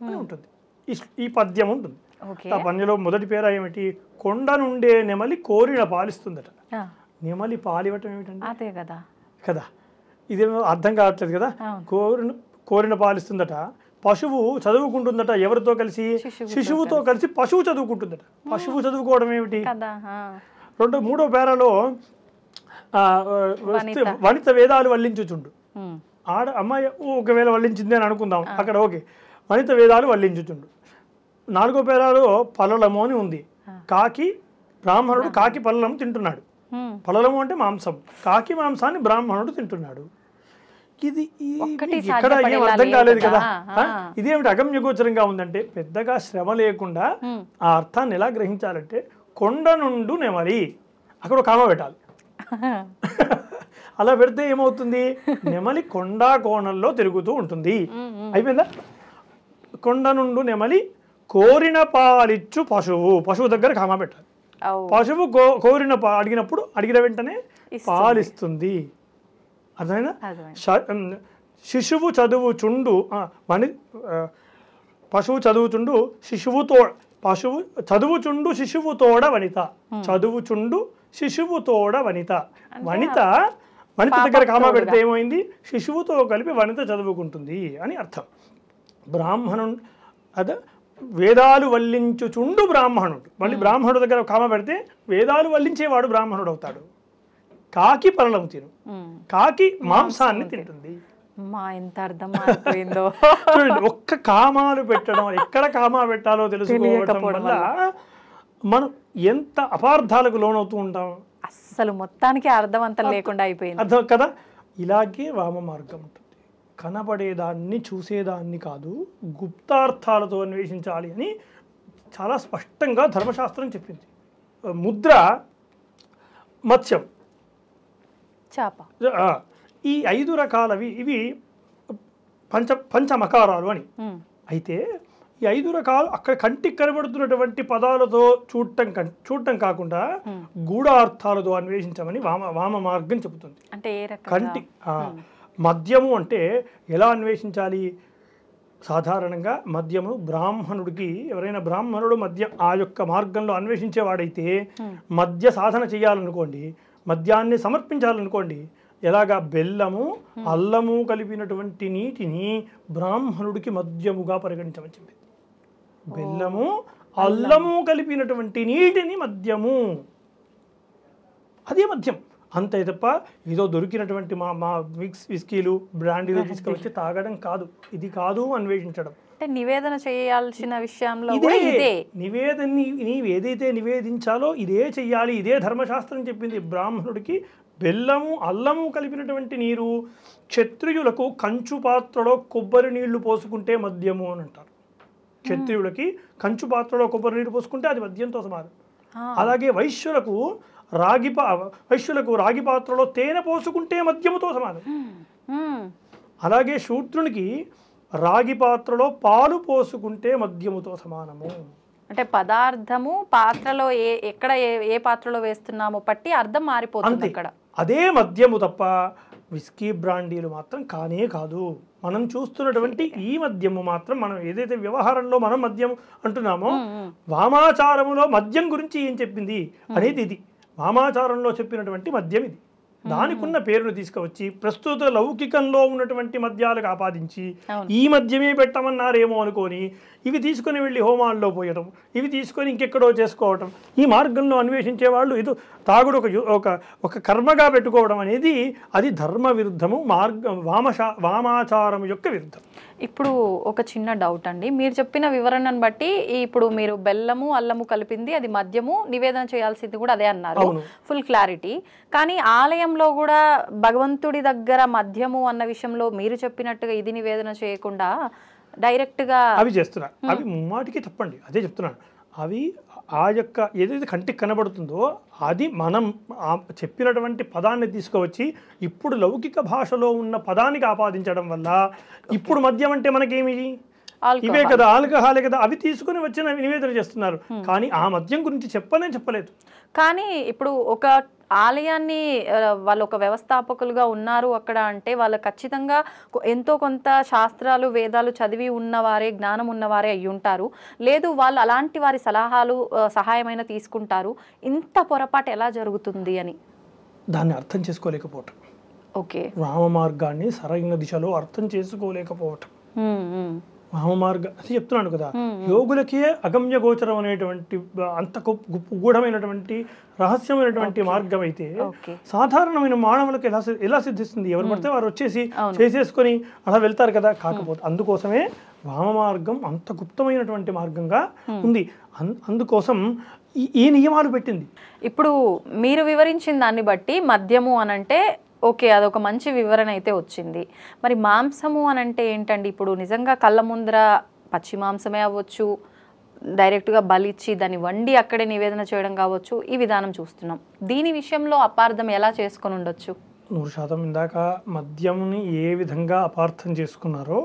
అని ఉంటుంది. ఈ పద్యం ఉంటుంది. ఆ పద్యంలో మొదటి పేర ఏమిటి? కొండ నుండే నెమలి కోరిన పాలిస్తుందట. నెమలి పాలివ్వటం ఏమిటండి? అదే కదా కదా, ఇదేమో అర్థం కావట్లేదు కదా. కోరిన పాలిస్తుందట. పశువు చదువుకుంటుందట, ఎవరితో కలిసి? శిశువుతో కలిసి పశువు చదువుకుంటుందట. పశువు చదువుకోవడం ఏమిటి? మూడో పేరాలో వనిత వేదాలు వల్లించుచుండు, అమ్మాయి ఒకవేళ వల్లించింది అని అనుకుందాం, అక్కడ ఓకే, వనిత వేదాలు వల్లించుచుండు. నాలుగో పేరాలో పలలము అని ఉంది. కాకి, బ్రాహ్మణుడు కాకి పలలము తింటున్నాడు. పలలము అంటే మాంసం, కాకి మాంసాన్ని బ్రాహ్మణుడు తింటున్నాడు. ఇది ఇక్కడ ఏం అర్థం కాలేదు కదా. ఇదేమిటి అగమ్య గోచరంగా ఉందంటే, పెద్దగా శ్రమ లేకుండా ఆ అర్థాన్ని ఎలా గ్రహించాలంటే, కొండ నుండు నెమలి, అక్కడ కామ పెట్టాలి. అలా పెడితే ఏమవుతుంది? నెమలి కొండా కోణంలో తిరుగుతూ ఉంటుంది. అయిపోయిందా? కొండ నుండు నెమలి కోరిన పాలిచ్చు పశువు, పశువు దగ్గర కామ పెట్టాలి. పశువు కోరిన అడిగినప్పుడు అడిగిన వెంటనే పాలిస్తుంది. అర్థమైనా? శిశువు చదువుచుండు పశువు చదువుచుండు శిశువుతో, పశువు చదువుచుండు శిశువుతోడ వనిత, చదువుచుండు శిశువుతోడ వనిత, వనిత దగ్గర కామా పెడితే ఏమైంది? శిశువుతో కలిపి వనిత చదువుకుంటుంది అని అర్థం. బ్రాహ్మణుడు అదే వేదాలు వల్లించుచుండు బ్రాహ్మణుడు, మళ్ళీ బ్రాహ్మణుడు దగ్గర కామ పెడితే వేదాలు వల్లించేవాడు బ్రాహ్మణుడు అవుతాడు. కాకి పరలం తిను, కాకి మాంసాన్ని తింటుంది. ఎంత అర్థం అయిపోయిందో. ఒక్క కామాలు పెట్టడం, ఎక్కడ కామా పెట్టాలో తెలుసుకోవడం వల్ల మనం ఎంత అపార్థాలకు లోనవుతూ ఉంటాం. అస్సలు మొత్తానికి అర్థవంతం లేకుండా అయిపోయింది. అర్థం కదా. ఇలాగే వామ మార్గం ఉంటుంది. కనబడేదాన్ని చూసేదాన్ని కాదు, గుప్తార్థాలతో అన్వేషించాలి అని చాలా స్పష్టంగా ధర్మశాస్త్రం చెప్పింది. ముద్ర, మత్స్యం, చేప, ఈ 5 రకాలవి ఇవి పంచమకారాలు అని. అయితే ఈ 5 రకాలు అక్కడ కంటికి కనబడుతున్నటువంటి పదాలతో చూడటం కాకుండా గూఢార్థాలతో అన్వేషించమని వామ మార్గం చెబుతుంది. అంటే కంటి మద్యము అంటే ఎలా అన్వేషించాలి? సాధారణంగా మద్యము బ్రాహ్మణుడికి, ఎవరైనా బ్రాహ్మణుడు మద్యం ఆ యొక్క మార్గంలో అన్వేషించేవాడైతే మద్య సాధన చేయాలనుకోండి, మద్యాన్ని సమర్పించాలనుకోండి, ఎలాగా బెల్లము అల్లము కలిపినటువంటి నీటిని బ్రాహ్మణుడికి మద్యముగా పరిగణించమని చెప్పింది. బెల్లము అల్లము కలిపినటువంటి నీటిని మద్యము, అదే మద్యం. అంతే తప్ప ఏదో దొరికినటువంటి మా విస్కీలు బ్రాండీలు తీసుకొచ్చి తాగడం కాదు. ఇది కాదు అన్వేషించడం. అంటే నివేదన చేయాల్సిన విషయంలో నీవు ఏదైతే నివేదించాలో ఇదే చెయ్యాలి. ఇదే ధర్మశాస్త్రం చెప్పింది. బ్రాహ్మణుడికి బెల్లము అల్లము కలిపినటువంటి నీరు, క్షత్రియులకు కంచు పాత్రలో కొబ్బరి నీళ్లు పోసుకుంటే మద్యము అని అంటారు. క్షత్రియులకి కంచు పాత్రలో కొబ్బరి నీళ్లు పోసుకుంటే అది మద్యంతో సమానం. అలాగే వైశ్యులకు రాగి పాత్రలో తేనె పోసుకుంటే మద్యముతో సమానం. అలాగే శూద్రునికి రాగి పాత్రలో పాలు పోసుకుంటే మద్యముతో సమానము. అంటే పదార్థము పాత్రలో ఎక్కడ ఏ పాత్రలో వేస్తున్నామో పట్టి అర్థం మారిపోతుంది అక్కడ. అదే మద్యము తప్ప విస్కీ బ్రాండీలు మాత్రం కానే కాదు. మనం చూస్తున్నటువంటి ఈ మద్యము మాత్రం, మనం ఏదైతే వ్యవహారంలో మనం మద్యం అంటున్నామో, వామాచారములో మద్యం గురించి ఏం చెప్పింది అనేది ఇది. వామాచారంలో చెప్పినటువంటి మద్యం ఇది. దానికి ఉన్న పేరును తీసుకువచ్చి ప్రస్తుత లౌకికంలో ఉన్నటువంటి మద్యాలకు ఆపాదించి ఈ మద్యమే పెట్టమన్నారేమో అనుకొని ఇవి తీసుకొని వెళ్ళి హోమాల్లో పోయడం, ఇవి తీసుకొని ఇంకెక్కడో చేసుకోవటం, ఈ మార్గంలో అన్వేషించే వాళ్ళు ఇది తాగుడు ఒక కర్మగా పెట్టుకోవడం అనేది అది ధర్మ విరుద్ధము, వామాచారం యొక్క విరుద్ధం. ఇప్పుడు ఒక చిన్న డౌట్ అండి, మీరు చెప్పిన వివరణను బట్టి ఇప్పుడు మీరు బెల్లము అల్లము కలిపింది అది మద్యము, నివేదన చేయాల్సింది కూడా అదే అన్నారు, ఫుల్ క్లారిటీ. కానీ ఆలయంలో కూడా భగవంతుడి దగ్గర మద్యము అన్న విషయంలో మీరు చెప్పినట్టుగా ఇది నివేదన చేయకుండా డైరెక్ట్గా అవి చేస్తున్నారు. అవి ముమ్మాటికి తప్పండి, అదే చెప్తున్నాను. అవి ఆ యొక్క ఏదైతే కంటికి కనబడుతుందో అది మనం చెప్పినటువంటి పదాన్ని తీసుకువచ్చి ఇప్పుడు లౌకిక భాషలో ఉన్న పదానికి ఆపాదించడం వల్ల ఇప్పుడు మద్యం అంటే మనకేమి ఇవే కదా, ఆల్కహాలే కదా, అవి తీసుకుని వచ్చిన నివేదన చేస్తున్నారు. కానీ ఆ మద్యం గురించి చెప్పలేదు. కానీ ఇప్పుడు ఒక ఆలయాన్ని వాళ్ళు ఒక వ్యవస్థాపకులుగా ఉన్నారు అక్కడ అంటే వాళ్ళు ఖచ్చితంగా ఎంతో కొంత శాస్త్రాలు వేదాలు చదివి ఉన్నవారే, జ్ఞానం ఉన్నవారే అయ్యి ఉంటారు. లేదు వాళ్ళు అలాంటి వారి సలహాలు సహాయమైన తీసుకుంటారు. ఇంత పొరపాటు ఎలా జరుగుతుంది అని దాన్ని అర్థం చేసుకోలేకపోవటం. ఓకే, రామ మార్గాన్ని సరైన దిశలో అర్థం చేసుకోలేకపోవటం. వామమార్గ అది చెప్తున్నాను కదా, యోగులకే అగమ్య గోచరం అనేటువంటి అంత గూఢమైనటువంటి రహస్యమైనటువంటి మార్గం అయితే సాధారణమైన మానవులకు ఎలా సిద్ధిస్తుంది? ఎవరు పడితే వారు వచ్చేసి చేసేసుకొని అలా వెళ్తారు కదా. కాకపోతే అందుకోసమే వామ మార్గం అంత గుప్తమైనటువంటి మార్గంగా ఉంది. అందుకోసం ఈ నియమాలు పెట్టింది. ఇప్పుడు మీరు వివరించిన దాన్ని బట్టి మద్యము అనంటే ఓకే, అదొక మంచి వివరణ అయితే వచ్చింది. మరి మాంసము అనంటే ఏంటండి? ఇప్పుడు నిజంగా కళ్ళ ముందర పచ్చి మాంసమే అవ్వచ్చు, డైరెక్ట్గా బలిచ్చి దాన్ని వండి అక్కడే నివేదన చేయడం కావచ్చు, ఈ విధానం చూస్తున్నాం. దీని విషయంలో అపార్థం ఎలా చేసుకొని ఉండొచ్చు? 100% ఇందాక మద్యంని ఏ విధంగా అపార్థం చేసుకున్నారో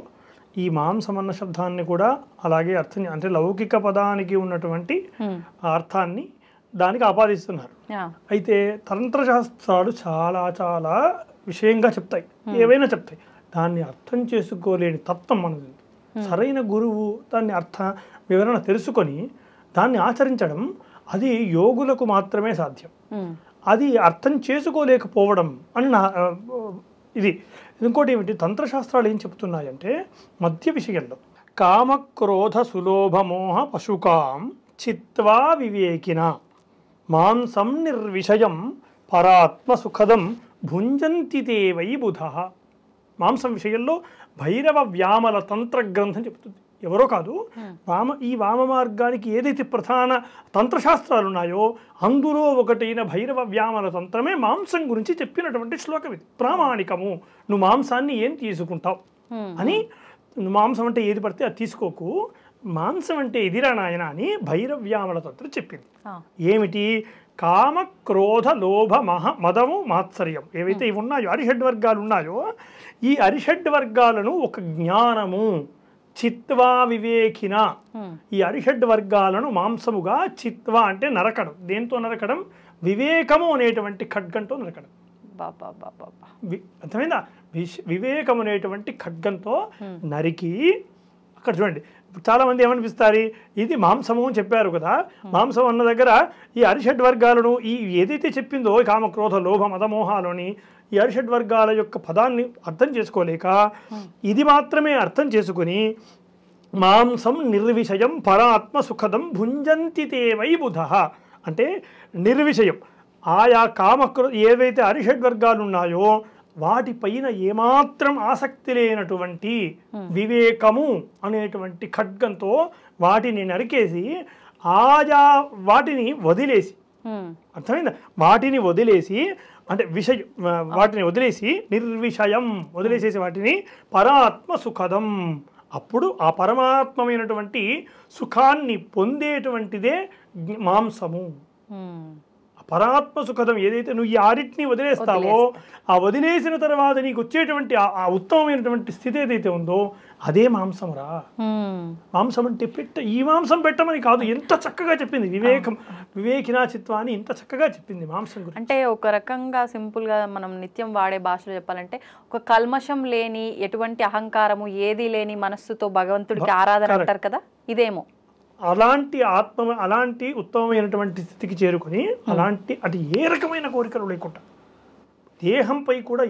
ఈ మాంసం అన్న శబ్దాన్ని కూడా అలాగే అర్థం, అంటే లౌకిక పదానికి ఉన్నటువంటి అర్థాన్ని దానికి ఆపాదిస్తున్నారు. అయితే తంత్రశాస్త్రాలు చాలా చాలా విషయంగా చెప్తాయి, ఏవైనా చెప్తాయి. దాన్ని అర్థం చేసుకోలేని తత్వం మనది. సరైన గురువు దాన్ని వివరణ తెలుసుకొని దాన్ని ఆచరించడం అది యోగులకు మాత్రమే సాధ్యం. అది అర్థం చేసుకోలేకపోవడం అని ఇది. ఇంకోటి ఏమిటి, తంత్రశాస్త్రాలు ఏం చెప్తున్నాయంటే మద్య విషయంలో కామక్రోధ సులోభమోహ పశుకాం చిత్వా వివేకిన మాంసం నిర్విషయం పరాత్మ సుఖదం భుంజంతి తే వై బుధ. మాంసం విషయంలో భైరవ వ్యామల తంత్ర గ్రంథం చెప్తుంది. ఎవరో కాదు, ఈ వామ మార్గానికి ఏదైతే ప్రధాన తంత్రశాస్త్రాలు ఉన్నాయో అందులో ఒకటైన భైరవ వ్యామల తంత్రమే మాంసం గురించి చెప్పినటువంటి శ్లోకం ఇది. ప్రామాణికము, నువ్వు మాంసాన్ని ఏం తీసుకుంటావు అని, నువ్వు మాంసం అంటే ఏది పడితే అది తీసుకోకు, మాంసం అంటే ఎదిరా నాయన అని భైరవ్యామల తంత్రం చెప్పింది. ఏమిటి? కామ క్రోధ లోభ మదము మాత్సర్యం ఏవైతే ఇవి ఉన్నాయో అరిషడ్ వర్గాలు ఉన్నాయో ఈ అరిషడ్ వర్గాలను ఒక జ్ఞానము చిత్వా వివేకిన ఈ అరిషడ్ వర్గాలను మాంసముగా చిత్వా అంటే నరకడం, దేంతో నరకడం? వివేకము అనేటువంటి ఖడ్గంతో నరకడం. అర్థమైందా? వివేకము అనేటువంటి ఖడ్గంతో నరికి, అక్కడ చూడండి చాలామంది ఏమనిపిస్తారు, ఇది మాంసము అని చెప్పారు కదా, మాంసం అన్న దగ్గర ఈ అరిషడ్ వర్గాలను ఈ ఏదైతే చెప్పిందో కామక్రోధ లోభ మదమోహాలని ఈ అరిషడ్ వర్గాల యొక్క పదాన్ని అర్థం చేసుకోలేక ఇది మాత్రమే అర్థం చేసుకుని మాంసం నిర్విషయం పరాత్మ సుఖదం భుంజంతి తే వై బుధః అంటే నిర్విషయం ఆయా ఏవైతే అరిషడ్ వర్గాలు ఉన్నాయో వాటిపైన ఏమాత్రం ఆసక్తి లేనటువంటి వివేకము అనేటువంటి ఖడ్గంతో వాటిని నరికేసి ఆయా వాటిని వదిలేసి, అర్థమైందా? వాటిని వదిలేసి అంటే వాటిని వదిలేసి నిర్విషయం వదిలేసేసి వాటిని పరాత్మ సుఖదం, అప్పుడు ఆ పరమాత్మమైనటువంటి సుఖాన్ని పొందేటువంటిదే మాంసము. పరాత్మ సుఖదం ఏదైతే నువ్వు ఈ ఆరిటిని వదిలేస్తావో ఆ వదిలేసిన తర్వాత నీకు వచ్చేటువంటి ఆ ఉత్తమమైనటువంటి స్థితి ఏదైతే ఉందో అదే మాంసంరా. మాంసం అంటే ఈ మాంసం పెట్టమని కాదు, ఎంత చక్కగా చెప్పింది వివేకినా చిత్వాన్ని ఇంత చక్కగా చెప్పింది మాంసం గురించి. అంటే ఒక రకంగా సింపుల్గా మనం నిత్యం వాడే భాషలో చెప్పాలంటే ఒక కల్మషం లేని ఎటువంటి అహంకారము ఏది లేని మనస్సుతో భగవంతుడికి ఆరాధన అంటారు కదా, ఇదేమో అలాంటి ఉత్తమమైనటువంటి స్థితికి చేరుకుని అటు ఏ రకమైన కోరికలు లేకుండా దేహంపై కూడా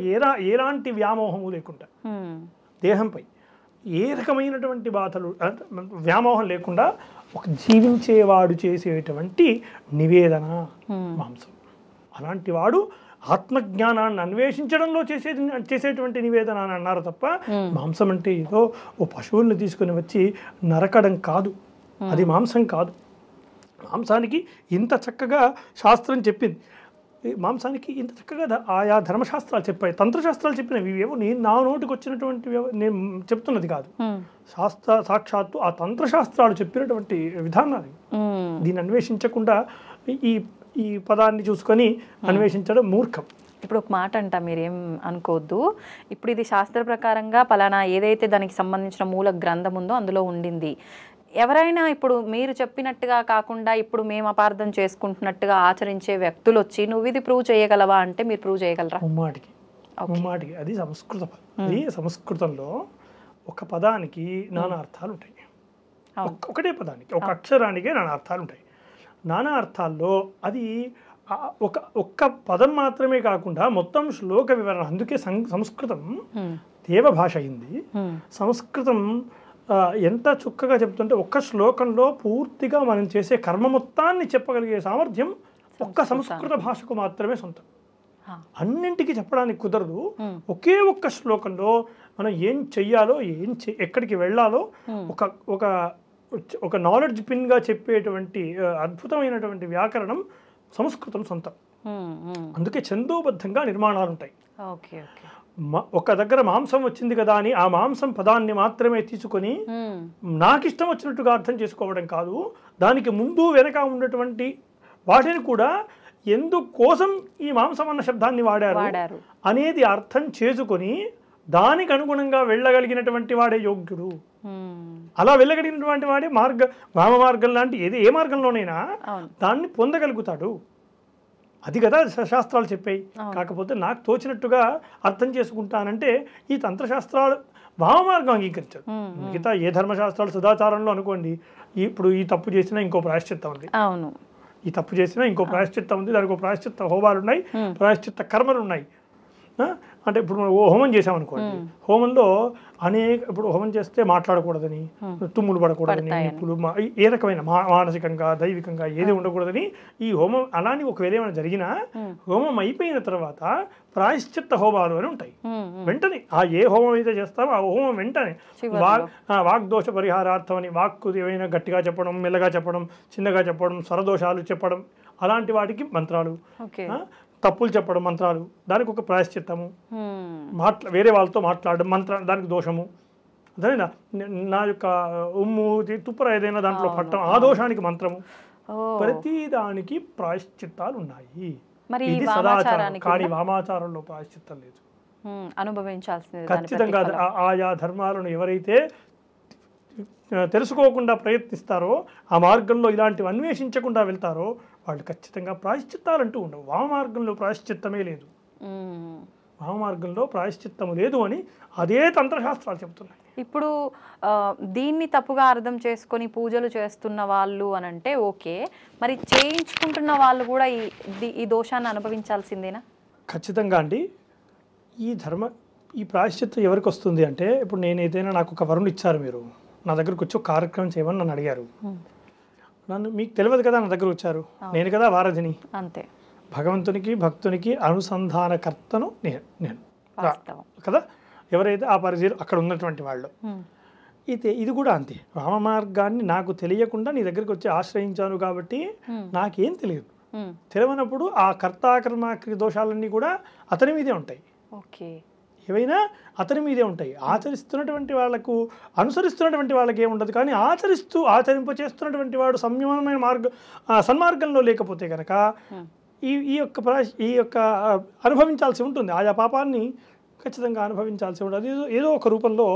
ఎలాంటి వ్యామోహము లేకుండా దేహంపై ఏ రకమైనటువంటి బాధలు వ్యామోహం లేకుండా ఒక జీవించేవాడు చేసేటువంటి నివేదన మాంసం. అలాంటి వాడు ఆత్మజ్ఞానాన్ని అన్వేషించడంలో చేసేటువంటి నివేదన అని అన్నారు తప్ప మాంసం అంటే ఏదో ఓ పశువుల్ని తీసుకుని వచ్చి నరకడం కాదు, అది మాంసం కాదు. మాంసానికి ఇంత చక్కగా శాస్త్రం చెప్పింది, మాంసానికి ఇంత చక్కగా ఆయా ధర్మశాస్త్రాలు చెప్పాయి, తంత్రశాస్త్రాలు చెప్పినవి. ఇవేవో నా నోటికి వచ్చినటువంటి నేను చెప్తున్నది కాదు, సాక్షాత్తు ఆ తంత్రశాస్త్రాలు చెప్పినటువంటి విధానాలు. దీన్ని అన్వేషించకుండా ఈ పదాన్ని చూసుకొని అన్వేషించడం మూర్ఖం. ఇప్పుడు ఒక మాట అంట, మీరేం అనుకోవద్దు, ఇప్పుడు ఇది శాస్త్ర ప్రకారంగా పలానా ఏదైతే దానికి సంబంధించిన మూల గ్రంథం ఉందో అందులో ఉండింది. ఎవరైనా ఇప్పుడు మీరు చెప్పినట్టుగా కాకుండా ఇప్పుడు మేము అపార్థం చేసుకుంటున్నట్టుగా ఆచరించే వ్యక్తులు వచ్చి నువ్వు ఇది ప్రూవ్ చేయగలవా అంటే మీరు ప్రూవ్ చేయగలరా? ముమ్మాటికి అది సంస్కృతం. అది సంస్కృతంలో ఒక పదానికి నానా అర్థాలు ఉంటాయి, ఒకటే పదానికి ఒక అక్షరానికే నానా అర్థాలు ఉంటాయి. నానా అర్థాల్లో అది ఒక్క పదం మాత్రమే కాకుండా మొత్తం శ్లోక వివరణ. అందుకే సంస్కృతం దేవభాష అయింది. సంస్కృతం ఎంత చక్కగా చెప్తుంటే ఒక్క శ్లోకంలో పూర్తిగా మనం చేసే కర్మ మొత్తాన్ని చెప్పగలిగే సామర్థ్యం ఒక్క సంస్కృత భాషకు మాత్రమే సొంతం. అన్నింటికి చెప్పడానికి కుదరదు. ఒకే ఒక్క శ్లోకంలో మనం ఏం చెయ్యాలో ఎక్కడికి వెళ్ళాలో ఒక నాలెడ్జ్ పిన్గా చెప్పేటువంటి అద్భుతమైనటువంటి వ్యాకరణం సంస్కృతం సొంతం. అందుకే ఛందోబద్ధంగా నిర్మాణాలు ఉంటాయి. ఒక దగ్గర మాంసం వచ్చింది కదా అని ఆ మాంసం పదాన్ని మాత్రమే తీసుకొని నాకు ఇష్టం వచ్చినట్టుగా అర్థం చేసుకోవడం కాదు, దానికి ముందు వెనక ఉన్నటువంటి వాటిని కూడా ఎందుకోసం ఈ మాంసం అన్న శబ్దాన్ని వాడారు అనేది అర్థం చేసుకొని దానికి అనుగుణంగా వెళ్ళగలిగినటువంటి వాడే యోగ్యుడు. అలా వెళ్ళగలిగినటువంటి వాడే వామ మార్గం లాంటి ఏ మార్గంలోనైనా దాన్ని పొందగలుగుతాడు. అది కదా శాస్త్రాలు చెప్పాయి. కాకపోతే నాకు తోచినట్టుగా అర్థం చేసుకుంటానంటే ఈ తంత్రశాస్త్రాలు వామమార్గం అంగీకరించాడు. మిగతా ఏ ధర్మశాస్త్రాలు సదాచారంలో అనుకోండి, ఇప్పుడు ఈ తప్పు చేసినా ఇంకో ప్రాయశ్చిత్తం ఉంది, ఈ తప్పు చేసినా ఇంకో ప్రాయశ్చిత్తం ఉంది, దానికి ఒక ప్రాయశ్చిత్త హోమాలు ఉన్నాయి, ప్రాయశ్చిత్త కర్మలు ఉన్నాయి. అంటే ఇప్పుడు హోమం చేసామనుకోండి, హోమంలో ఇప్పుడు హోమం చేస్తే మాట్లాడకూడదని, తుమ్ములు పడకూడదని, నిప్పులు ఏ రకమైన మానసికంగా దైవికంగా ఏది ఉండకూడదని ఈ హోమం. అలాని ఒకవేళ ఏమైనా జరిగినా హోమం అయిపోయిన తర్వాత ప్రాయశ్చిత్త హోమాలు అని ఉంటాయి. వెంటనే ఏ హోమం అయితే చేస్తామో ఆ హోమం వెంటనే వాగ్దోష పరిహారార్థం అని, వాక్కు ఏమైనా గట్టిగా చెప్పడం, మెల్లగా చెప్పడం, చిన్నగా చెప్పడం, స్వరదోషాలు చెప్పడం, అలాంటి వాటికి మంత్రాలు, తప్పులు చెప్పడం మంత్రాలు, దానికి ఒక ప్రాయశ్చిత్తము, వేరే వాళ్ళతో మాట్లాడడం దానికి దోషము. అదేనా నా యొక్క ఉమ్ము తుప్పర ఏదైనా దాంట్లో పట్టడం, ఆ దోషానికి మంత్రము. ప్రతి దానికి ప్రాయశ్చిత్తాలు ఉన్నాయి. మరి ఇది సదాచారం, కానీ వామాచారంలో ప్రాయశ్చిత్తం లేదు. అనుభవించాల్సింది ఖచ్చితంగా ఆయా ధర్మాలను ఎవరైతే తెలుసుకోకుండా ప్రయత్నిస్తారో, ఆ మార్గంలో ఇలాంటివి అన్వేషించకుండా వెళ్తారో వాళ్ళు ఖచ్చితంగా ప్రాయశ్చిత్తాలంటూ ఉండవు. వామ మార్గంలో ప్రాయశ్చిత్తమే లేదు, వామ మార్గంలో ప్రాయశ్చిత్తము లేదు అని అదే తంత్రశాస్త్రాలు చెబుతున్నాయి. ఇప్పుడు దీన్ని తప్పుగా అర్థం చేసుకొని పూజలు చేస్తున్న వాళ్ళు అని అంటే ఓకే, మరి చేయించుకుంటున్న వాళ్ళు కూడా ఈ దోషాన్ని అనుభవించాల్సిందేనా? ఖచ్చితంగా అండి. ఈ ప్రాయశ్చిత్తం ఎవరికి వస్తుంది అంటే, ఇప్పుడు నేను ఏదైనా నాకు ఒక వరుణ్ ఇచ్చారు, మీరు నా దగ్గరకు వచ్చి ఒక కార్యక్రమం చేయమని నన్ను అడిగారు. మీకు తెలియదు కదా, నా దగ్గర వచ్చారు, నేను కదా వారధిని. అంతే, భగవంతునికి భక్తునికి అనుసంధానకర్తను నేను కదా, ఎవరైతే ఆ పరిధిలో అక్కడ ఉన్నటువంటి వాళ్ళు. అయితే ఇది కూడా అంతే, వామ మార్గాన్ని నాకు తెలియకుండా నీ దగ్గరికి వచ్చి ఆశ్రయించాను కాబట్టి నాకేం తెలియదు. తెలియనప్పుడు ఆ కర్తాకర్మాక్రియ దోషాలన్నీ కూడా అతని మీదే ఉంటాయి. ఓకే, ఏవైనా అతని మీదే ఉంటాయి. ఆచరిస్తున్నటువంటి వాళ్ళకు, అనుసరిస్తున్నటువంటి వాళ్ళకి ఏముండదు. కానీ ఆచరింపచేస్తున్నటువంటి వాడు సంయమనమైన సన్మార్గంలో లేకపోతే కనుక ఈ యొక్క అనుభవించాల్సి ఉంటుంది. ఆయా పాపాన్ని ఖచ్చితంగా అనుభవించాల్సి ఉంటుంది. ఏదో ఒక రూపంలో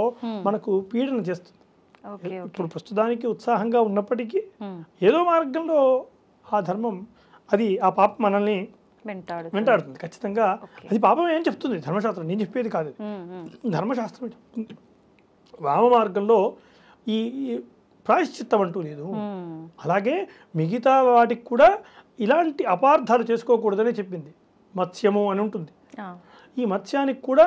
మనకు పీడన చేస్తుంది. ఇప్పుడు ప్రస్తుతానికి ఉత్సాహంగా ఉన్నప్పటికీ ఏదో మార్గంలో ఆ ధర్మం, అది ఆ పాపం మనల్ని వెంటాడుతుంది. ఖచ్చితంగా అది పాపం ఏం చెప్తుంది ధర్మశాస్త్రం, నేను చెప్పేది కాదు, ధర్మశాస్త్రం చెప్తుంది. వామ మార్గంలో ఈ ప్రాయశ్చిత్తం అంటూ లేదు. అలాగే మిగతా వాటికి కూడా ఇలాంటి అపార్థాలు చేసుకోకూడదని చెప్పింది. మత్స్యము అని ఉంటుంది. ఈ మత్స్యానికి కూడా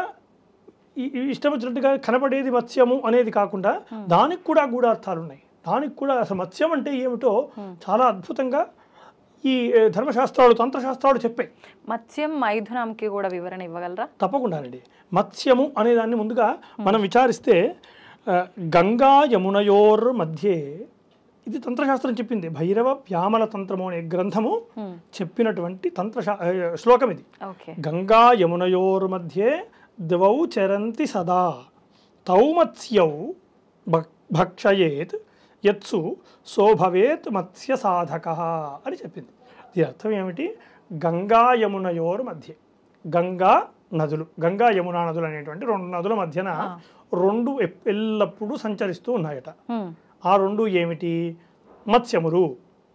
ఇష్టం వచ్చినట్టుగా కనపడేది మత్స్యము అనేది కాకుండా దానికి కూడా గూఢార్థాలు ఉన్నాయి. దానికి కూడా అసలు మత్స్యం అంటే ఏమిటో చాలా అద్భుతంగా ఈ ధర్మశాస్త్రాలు, తంత్రశాస్త్రాలు చెప్పాయి. మత్స్యం మైథునంకి కూడా వివరణ ఇవ్వగలరా? తప్పకుండానండి. మత్స్యము అనేదాన్ని ముందుగా మనం విచారిస్తే గంగా యమునయోర్ మధ్యే, ఇది తంత్రశాస్త్రం చెప్పింది. భైరవ వ్యామల తంత్రము అనే గ్రంథము చెప్పినటువంటి శ్లోకం ఇది. గంగా యమునయోర్ మధ్యే ద్వౌ చరంతి సదా తౌ మత్స్యౌ భక్షయేత్ యత్సు సోభవేత్ మత్స్య సాధక అని చెప్పింది. దీని అర్థం ఏమిటి? గంగా యమునయోర్ మధ్య, గంగా నదులు, గంగా యమునా నదులు అనేటువంటి రెండు నదుల మధ్యన రెండు ఎల్లప్పుడూ సంచరిస్తూ ఉన్నాయట. ఆ రెండు ఏమిటి? మత్స్యములు.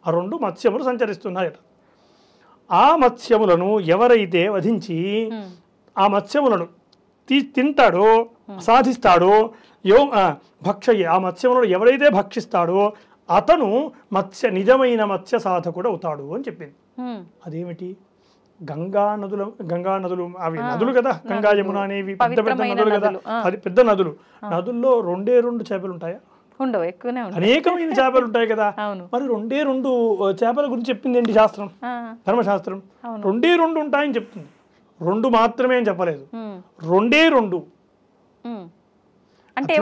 ఆ రెండు మత్స్యములు సంచరిస్తున్నాయట. ఆ మత్స్యములను ఎవరైతే వధించి ఆ మత్స్యములను తింటాడో, సాధిస్తాడో, భక్షయ్యే, ఆ మత్స్యములను ఎవరైతే భక్షిస్తాడో అతను నిజమైన మత్స్య సాధకుడు అవుతాడు అని చెప్పింది. అదేమిటి? గంగా నదులు అవి నదులు కదా, గంగా యమున అనేవి పెద్ద పెద్ద నదులు కదా, అది పెద్ద నదులు. నదుల్లో రెండు చేపలు ఉంటాయా? ఉండవు, ఎక్కువనే ఉంటాయి. అనేకమైన చేపలు ఉంటాయి కదా. మరి రెండు చేపల గురించి చెప్పింది ఏంటి శాస్త్రం? ధర్మశాస్త్రం రెండు ఉంటాయని చెప్తుంది. రెండు మాత్రమే అని చెప్పలేదు, రెండు. అంటే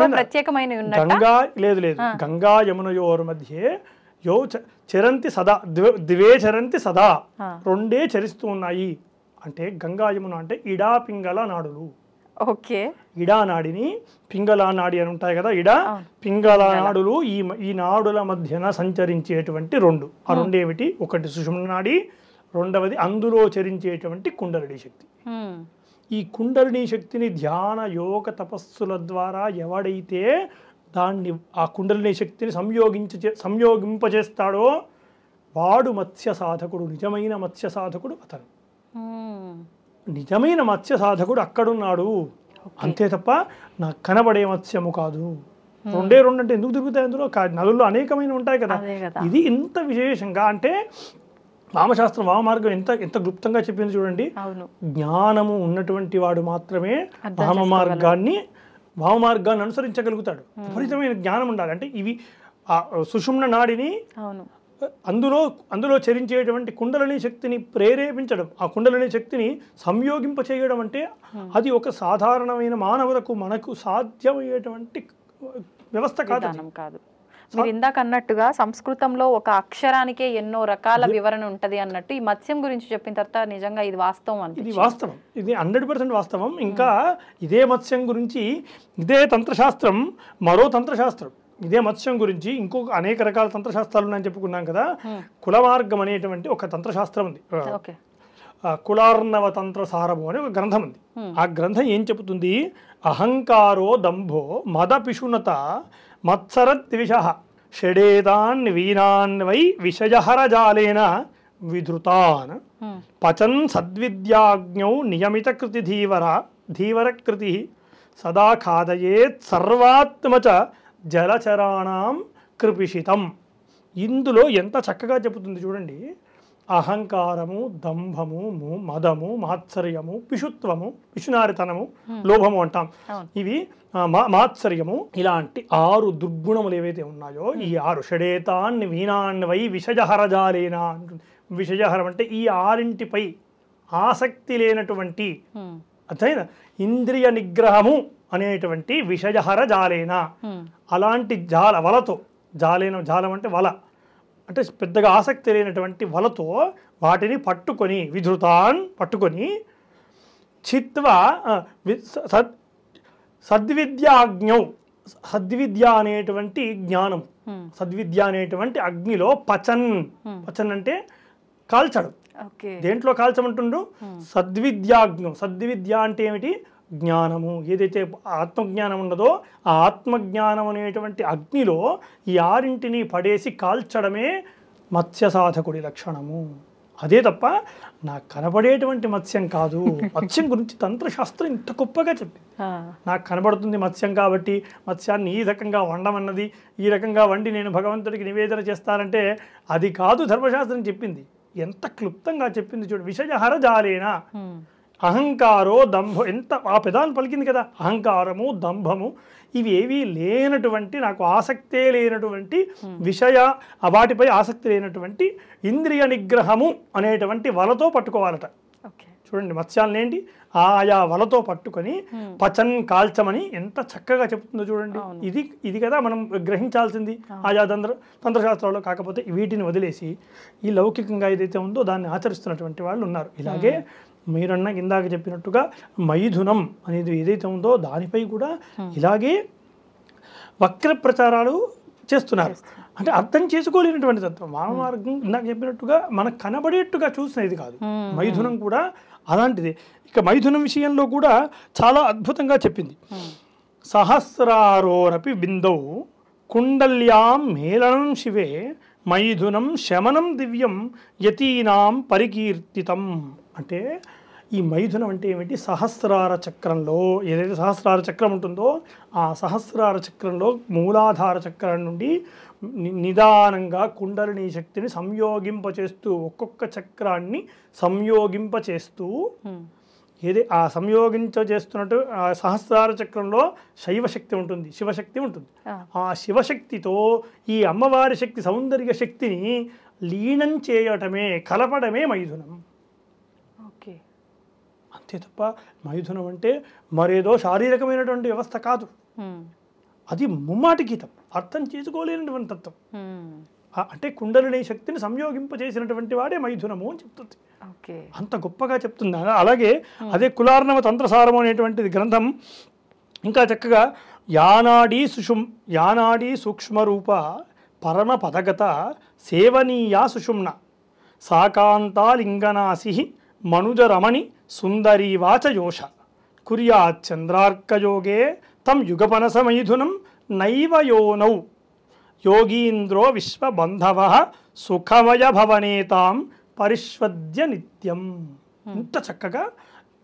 గంగా లేదు, గంగా యమునయోర్ మధ్యే యో చరంతి సదా, దివే చరంతి సదా, రెండే చరిస్తూ ఉన్నాయి. అంటే గంగా యమున అంటే ఇడా పింగళ నాడులు. ఓకే, ఇడా నాడిని పింగళ నాడి అని ఉంటాయి కదా, ఇడా పింగళ నాడులు. ఈ నాడుల మధ్యన సంచరించేటువంటి రెండు. ఆ రెండేమిటి? ఒకటి సుషుమ్న నాడి, రెండవది అందులో చరించేటువంటి కుండలిని శక్తి. ఈ కుండలిని శక్తిని ధ్యాన యోగ తపస్సుల ద్వారా ఎవడైతే దాన్ని, ఆ కుండలిని శక్తిని సంయోగింపజేస్తాడో వాడు మత్స్య సాధకుడు, నిజమైన మత్స్య సాధకుడు అతను. నిజమైన మత్స్య సాధకుడు అక్కడున్నాడు, అంతే తప్ప నాకు కనబడే మత్స్యము కాదు. రెండు అంటే ఎందుకు తిరుగుతాయి? అందులో నదుల్లో అనేకమైన ఉంటాయి కదా. ఇది ఇంత విశేషంగా అంటే వామశాస్త్రం, వామమార్గం ఎంత గుప్తంగా చెప్పింది చూడండి. జ్ఞానము ఉన్నటువంటి వాడు మాత్రమే వామమార్గాన్ని అనుసరించగలుగుతాడు. విపరీతమైన జ్ఞానం ఉండాలి. అంటే ఇవి సుషుమ్న నాడిని, అందులో చరించేటువంటి కుండలిని శక్తిని ప్రేరేపించడం, ఆ కుండలిని శక్తిని సంయోగింపచేయడం అంటే అది ఒక సాధారణమైన మానవులకు మనకు సాధ్యమయ్యేటువంటి వ్యవస్థ కాదు. మీరు ఇందాక అన్నట్టుగా సంస్కృతంలో ఒక అక్షరానికే ఎన్నో రకాల వివరణ ఉంటది అన్నట్టు ఈ మత్స్యం గురించి చెప్పిన తర్వాత నిజంగా ఇది వాస్తవం. ఇది వాస్తవం, ఇది 100% వాస్తవం. ఇంకా ఇదే మత్స్యం గురించి ఇదే తంత్రశాస్త్రం, మరో తంత్రశాస్త్రం ఇదే మత్స్యం గురించి ఇంకొక అనేక రకాల తంత్రశాస్త్రాలు ఉన్నాయని చెప్పుకున్నాం కదా. కులమార్గం అనేటువంటి ఒక తంత్రశాస్త్రం ఉంది, కులార్ణవ తంత్ర సారము అనే ఒక గ్రంథం ఉంది. ఆ గ్రంథం ఏం చెబుతుంది? అహంకారో దంభో మద పిశునత మత్సరద్విష షడేతాన్ వీనాన్ వై విషయహర జాలేన విధృతాన్ పచన్ సద్విద్యాజ్ఞౌ నియమిత కృతి ధీవర కృతి సదా ఖాదయేత్ సర్వాత్మచ జలచరాణం కృపిషితం. ఇందులో ఎంత చక్కగా చెబుతుంది చూడండి. అహంకారము, దంభము, మదము, మాత్సర్యము, పిశుత్వము, పిశునారితనము, లోభము అంటాం. ఇవి మాత్సర్యము, ఇలాంటి 6 దుర్గుణములు ఏవైతే ఉన్నాయో ఈ 6 షడేతాన్ని వీనాన్ని వై విషజహరజాలేనా అంటుంది. విషజహరం అంటే ఈ 6 ఆసక్తి లేనటువంటి అర్థమైనా ఇంద్రియ నిగ్రహము అనేటువంటి విషజహర జాలేనా, అలాంటి వలతో జాలం అంటే వల అంటే పెద్దగా ఆసక్తి లేనటువంటి వలతో వాటిని పట్టుకొని విధృతాన్ పట్టుకొని చిత్వ సద్విద్యాజ్ఞౌ సద్విద్య అనేటువంటి జ్ఞానం, సద్విద్య అనేటువంటి అగ్నిలో పచన్ అంటే కాల్చడం. దేంట్లో కాల్చమంటుండ్రు? సద్విద్యాజ్ఞం. సద్విద్య అంటే ఏమిటి? జ్ఞానము. ఏదైతే ఆత్మజ్ఞానం ఉన్నదో ఆ ఆత్మజ్ఞానం అనేటువంటి అగ్నిలో ఈ 6 పడేసి కాల్చడమే మత్స్య సాధకుడి లక్షణము. అదే తప్ప నాకు కనబడేటువంటి మత్స్యం కాదు. మత్స్యం గురించి తంత్రశాస్త్రం ఇంత గొప్పగా చెప్పింది. నాకు కనబడుతుంది మత్స్యం కాబట్టి మత్స్యాన్ని ఈ రకంగా వండమన్నది, ఈ రకంగా వండి నేను భగవంతుడికి నివేదన చేస్తానంటే అది కాదు ధర్మశాస్త్రం చెప్పింది. ఎంత క్లుప్తంగా చెప్పింది చూడు. విషయహర జాలేనా అహంకారో దంభం, ఎంత ఆ పెదాన్ని పలికింది కదా. అహంకారము, దంభము ఇవి ఏవీ లేనటువంటి, నాకు ఆసక్తే లేనటువంటి వాటిపై ఆసక్తి లేనటువంటి ఇంద్రియ నిగ్రహము అనేటువంటి వలతో పట్టుకోవాలట. చూడండి మత్స్యాలను ఏంటి ఆయా వలతో పట్టుకొని పచన్ కాల్చమని ఎంత చక్కగా చెప్తుందో చూడండి. ఇది కదా మనం గ్రహించాల్సింది ఆయా తంత్రశాస్త్రాల్లో. కాకపోతే వీటిని వదిలేసి ఈ లౌకికంగా ఏదైతే ఉందో దాన్ని ఆచరిస్తున్నటువంటి వాళ్ళు ఉన్నారు. ఇలాగే మీరన్నా ఇందాక చెప్పినట్టుగా మైథునం అనేది ఏదైతే ఉందో దానిపై కూడా ఇలాగే వక్ర ప్రచారాలు చేస్తున్నారు. అంటే అర్థం చేసుకోలేనటువంటి తత్వం. వామమార్గం ఇందాక చెప్పినట్టుగా మనకు కనబడేట్టుగా చూసినది కాదు. మైథునం కూడా అలాంటిది. ఇక మైథునం విషయంలో కూడా చాలా అద్భుతంగా చెప్పింది. సహస్రారోరపి బిందౌ కుండల్యాం మేళనం శివే మైథునం శమనం దివ్యం యతీనాం పరికీర్తితం. అంటే ఈ మైథునం అంటే ఏమిటి? సహస్రార చక్రంలో ఏదైతే సహస్రార చక్రం ఉంటుందో ఆ సహస్రార చక్రంలో మూలాధార చక్రం నుండి నిదానంగా కుండలిని శక్తిని సంయోగింపచేస్తూ ఒక్కొక్క చక్రాన్ని సంయోగింపచేస్తూ ఆ సంయోగించేస్తున్నట్టు ఆ సహస్రార చక్రంలో శైవశక్తి ఉంటుంది, శివశక్తి ఉంటుంది. ఆ శివశక్తితో ఈ అమ్మవారి శక్తి సౌందర్య శక్తిని లీనం చేయటమే, కలపడమే మైథునం. అంతే తప్ప మైథునం అంటే మరేదో శారీరకమైనటువంటి వ్యవస్థ కాదు. అది ముమ్మాటికి తప్ప అర్థం చేసుకోలేనటువంటి తత్వం. అంటే కుండలిని శక్తిని సంయోగింపజేసినటువంటి వాడే మైథునము అని చెప్తుంది. అంత గొప్పగా చెప్తుంది. అలాగే అదే కులార్ణవ తంత్రసారము అనేటువంటిది గ్రంథం ఇంకా చక్కగా యానాడీ సూక్ష్మరూప పరమ పదగత సేవనీయా సుషుమ్న సాకాంతాలింగనాసి మనుజరమణి సుందరీవాచ యోష కుర్యాచంద్రార్కయోగే తం యుగపనసమైథునం నైవ యోనౌ యోగీంద్రో విశ్వబంధవ సుఖమయ భవనేతాం పరిష్వద్య నిత్యం. ఇంత చక్కగా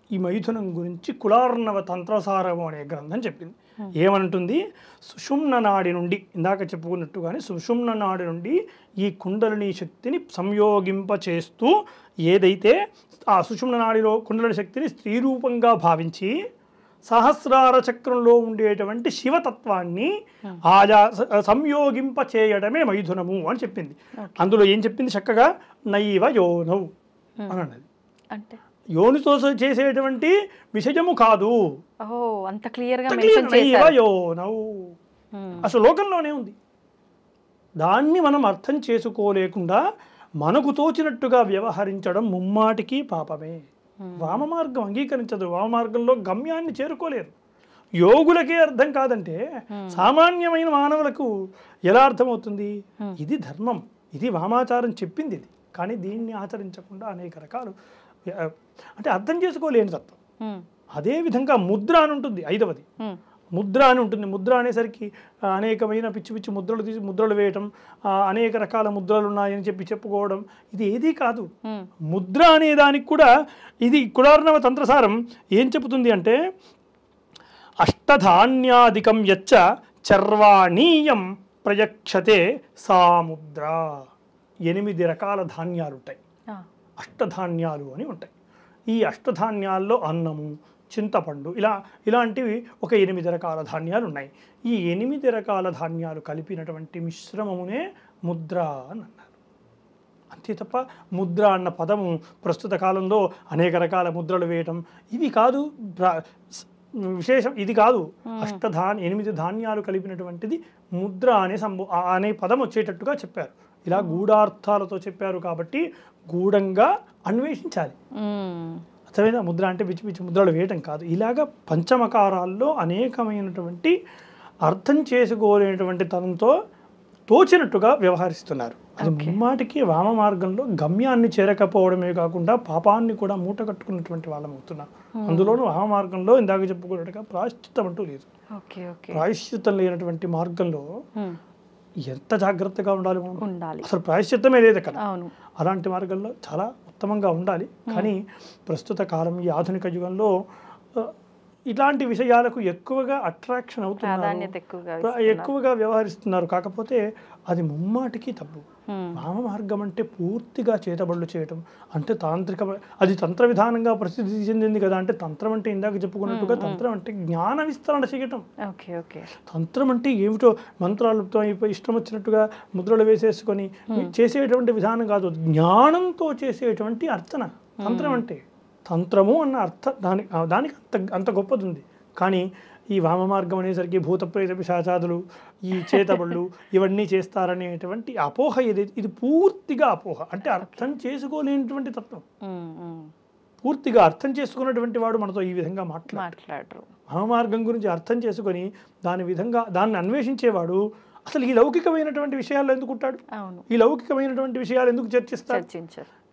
ఈ మైథునం గురించి కులార్ణవ తంత్రసారము అనే గ్రంథం చెప్పింది. ఏమంటుంది? సుషుమ్న నాడి నుండి ఇందాక చెప్పుకున్నట్టుగానే సుషుమ్న నాడి నుండి ఈ కుండలిని శక్తిని సంయోగింపచేస్తూ ఏదైతే ఆ సుషుమ్న నాడిలో కుండలిని శక్తిని స్త్రీరూపంగా భావించి సహస్రార చక్రంలో ఉండేటువంటి శివతత్వాన్ని ఆయా సంయోగింప చేయడమే మైథునము అని చెప్పింది. అందులో ఏం చెప్పింది చక్కగా? నైవ యోనౌ అని అన్నది. అంటే యోనితో చేసేటువంటి విషయము కాదు. అంత క్లియర్గా నైవ యోనౌ అసలు లోకంలోనే ఉంది. దాన్ని మనం అర్థం చేసుకోలేకుండా మనకు తోచినట్టుగా వ్యవహరించడం ముమ్మాటికి పాపమే. వామమార్గం అంగీకరించదు. వామమార్గంలో గమ్యాన్ని చేరుకోలేరు. యోగులకే అర్థం కాదంటే సామాన్యమైన మానవులకు ఎలా అర్థమవుతుంది? ఇది ధర్మం, ఇది వామాచారం చెప్పింది ఇది, కానీ దీన్ని ఆచరించకుండా అనేక రకాలు అంటే అర్థం చేసుకోలేని తత్వం. అదేవిధంగా ముద్ర అని ఉంటుంది, 5వది ముద్ర అని ఉంటుంది. ముద్ర అనేసరికి అనేకమైన పిచ్చి పిచ్చి ముద్రలు తీసి ముద్రలు వేయటం, అనేక రకాల ముద్రలు ఉన్నాయని చెప్పి చెప్పుకోవడం, ఇది ఏదీ కాదు. ముద్ర అనే దానికి కూడా ఇది కులార్ణవ తంత్రసారం ఏం చెబుతుంది అంటే, అష్టధాన్యాదికం యచ్చ చర్వాణీయం ప్రయక్షతే సా ముద్ర. 8 రకాల ధాన్యాలు ఉంటాయి, అష్టధాన్యాలు అని ఉంటాయి. ఈ అష్టధాన్యాల్లో అన్నము, చింతపండు, ఇలాంటివి ఒక 8 రకాల ధాన్యాలు ఉన్నాయి. ఈ 8 రకాల ధాన్యాలు కలిపినటువంటి మిశ్రమమునే ముద్ర అని అన్నారు. అంతే తప్ప ముద్ర అన్న పదము ప్రస్తుత కాలంలో అనేక రకాల ముద్రలు వేయటం ఇవి కాదు విశేషం, ఇది కాదు. 8 ధాన్యాలు కలిపినటువంటిది ముద్ర అనే పదం వచ్చేటట్టుగా చెప్పారు. ఇలా గూఢార్థాలతో చెప్పారు కాబట్టి గూఢంగా అన్వేషించాలి. అర్థమైనా? ముద్ర అంటే పిచ్చి పిచ్చి ముద్రలు వేయటం కాదు. ఇలాగ పంచమకారాల్లో అనేకమైనటువంటి అర్థం చేసుకోలేనటువంటి తనంతో తోచినట్టుగా వ్యవహరిస్తున్నారు. అది ముమ్మాటికి వామ మార్గంలో గమ్యాన్ని చేరకపోవడమే కాకుండా పాపాన్ని కూడా మూట కట్టుకున్నటువంటి వాళ్ళం అవుతున్నాం. అందులోనూ వామ మార్గంలో ఇందాక చెప్పుకున్నట్టుగా ప్రాయశ్చిత్తం అంటూ లేదు. ప్రాయశ్చిత్తం లేనటువంటి మార్గంలో ఎంత జాగ్రత్తగా ఉండాలి. అసలు ప్రాయశ్చిత్తమే లేదు అక్కడ. అలాంటి మార్గంలో చాలా ఉత్తమంగా ఉండాలి. కానీ ప్రస్తుత కాలం, ఈ ఆధునిక యుగంలో ఇలాంటి విషయాలకు ఎక్కువగా అట్రాక్షన్ అవుతున్నారు, ఎక్కువగా వ్యవహరిస్తున్నారు. కాకపోతే అది ముమ్మాటికి తప్పు. వామ మార్గం అంటే పూర్తిగా చేతబడులు చేయటం అంటే అది తంత్ర విధానంగా ప్రసిద్ధి చెందింది కదా. అంటే తంత్రం అంటే ఇందాక చెప్పుకున్నట్టుగా తంత్రం అంటే జ్ఞాన విస్తరణ చేయటం. తంత్రం అంటే ఏమిటో మంత్రాలతో ఇష్టం వచ్చినట్టుగా ముద్రలు వేసేసుకొని చేసేటువంటి విధానం కాదు, జ్ఞానంతో చేసేటువంటి అర్చన తంత్రం అంటే. తంత్రము అన్న దానికి అంత గొప్పది ఉంది. కానీ ఈ వామ మార్గం అనేసరికి భూత ప్రేత పిశాచాదులు, ఈ చేతబళ్ళు ఇవన్నీ చేస్తారనేటువంటి అపోహ ఇది పూర్తిగా అపోహ. అంటే అర్థం చేసుకోలేనటువంటి తత్వం. పూర్తిగా అర్థం చేసుకున్నటువంటి వాడు మనతో ఈ విధంగా మాట్లాడరు. వామ మార్గం గురించి అర్థం చేసుకొని దాన్ని అన్వేషించేవాడు అసలు ఈ లౌకికమైనటువంటి విషయాల్లో ఎందుకు ఉంటాడు? ఈ లౌకికమైనటువంటి విషయాలు ఎందుకు చర్చిస్తారు?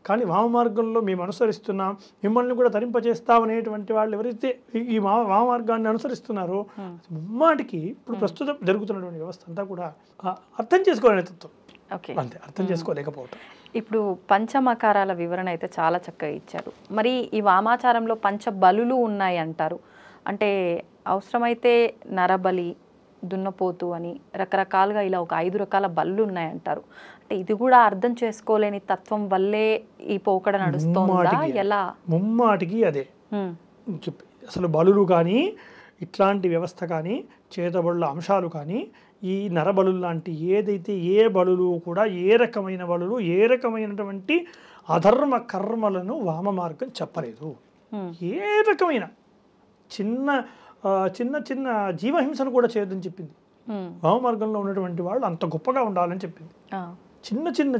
కానీ వామ మార్గంలో మేము అనుసరిస్తున్నాం, మిమ్మల్ని కూడా తరింపజేస్తామనేటువంటి వాళ్ళు ఎవరైతే ఈ వామ మార్గాన్ని అనుసరిస్తున్నారో ముమ్మాటికి ఇప్పుడు ప్రస్తుతం జరుగుతున్నటువంటి వ్యవస్థ అంతా కూడా అర్థం చేసుకోలేని తత్వం. అంతే, అర్థం చేసుకోలేకపోవటం. ఇప్పుడు పంచమకారాల వివరణ అయితే చాలా చక్కగా ఇచ్చారు. మరి ఈ వామాచారంలో పంచబలులు ఉన్నాయి అంటారు. అంటే అవసరమైతే నరబలి, దున్నపోతు అని రకరకాలుగా ఇలా ఒక 5 రకాల బళ్ళు ఉన్నాయంటారు. అంటే ఇది కూడా అర్థం చేసుకోలేని తత్వం వల్లే ఈ పోకడ నడుస్తోందా? ఎలా? ముమ్మాటికి అదే. అసలు బలులు కానీ ఇట్లాంటి వ్యవస్థ కానీ చేతబడుల అంశాలు కానీ ఈ నరబలు లాంటి ఏదైతే ఏ బలులు కూడా ఏ రకమైన బలులు ఏ రకమైనటువంటి అధర్మ కర్మలను వామ మార్గం చెప్పలేదు. ఏ రకమైన చిన్న చిన్న జీవహింసను కూడా చేయొద్దని చెప్పింది. వామ మార్గంలో ఉన్నటువంటి వాళ్ళు అంత గొప్పగా ఉండాలని చెప్పింది. చిన్న చిన్న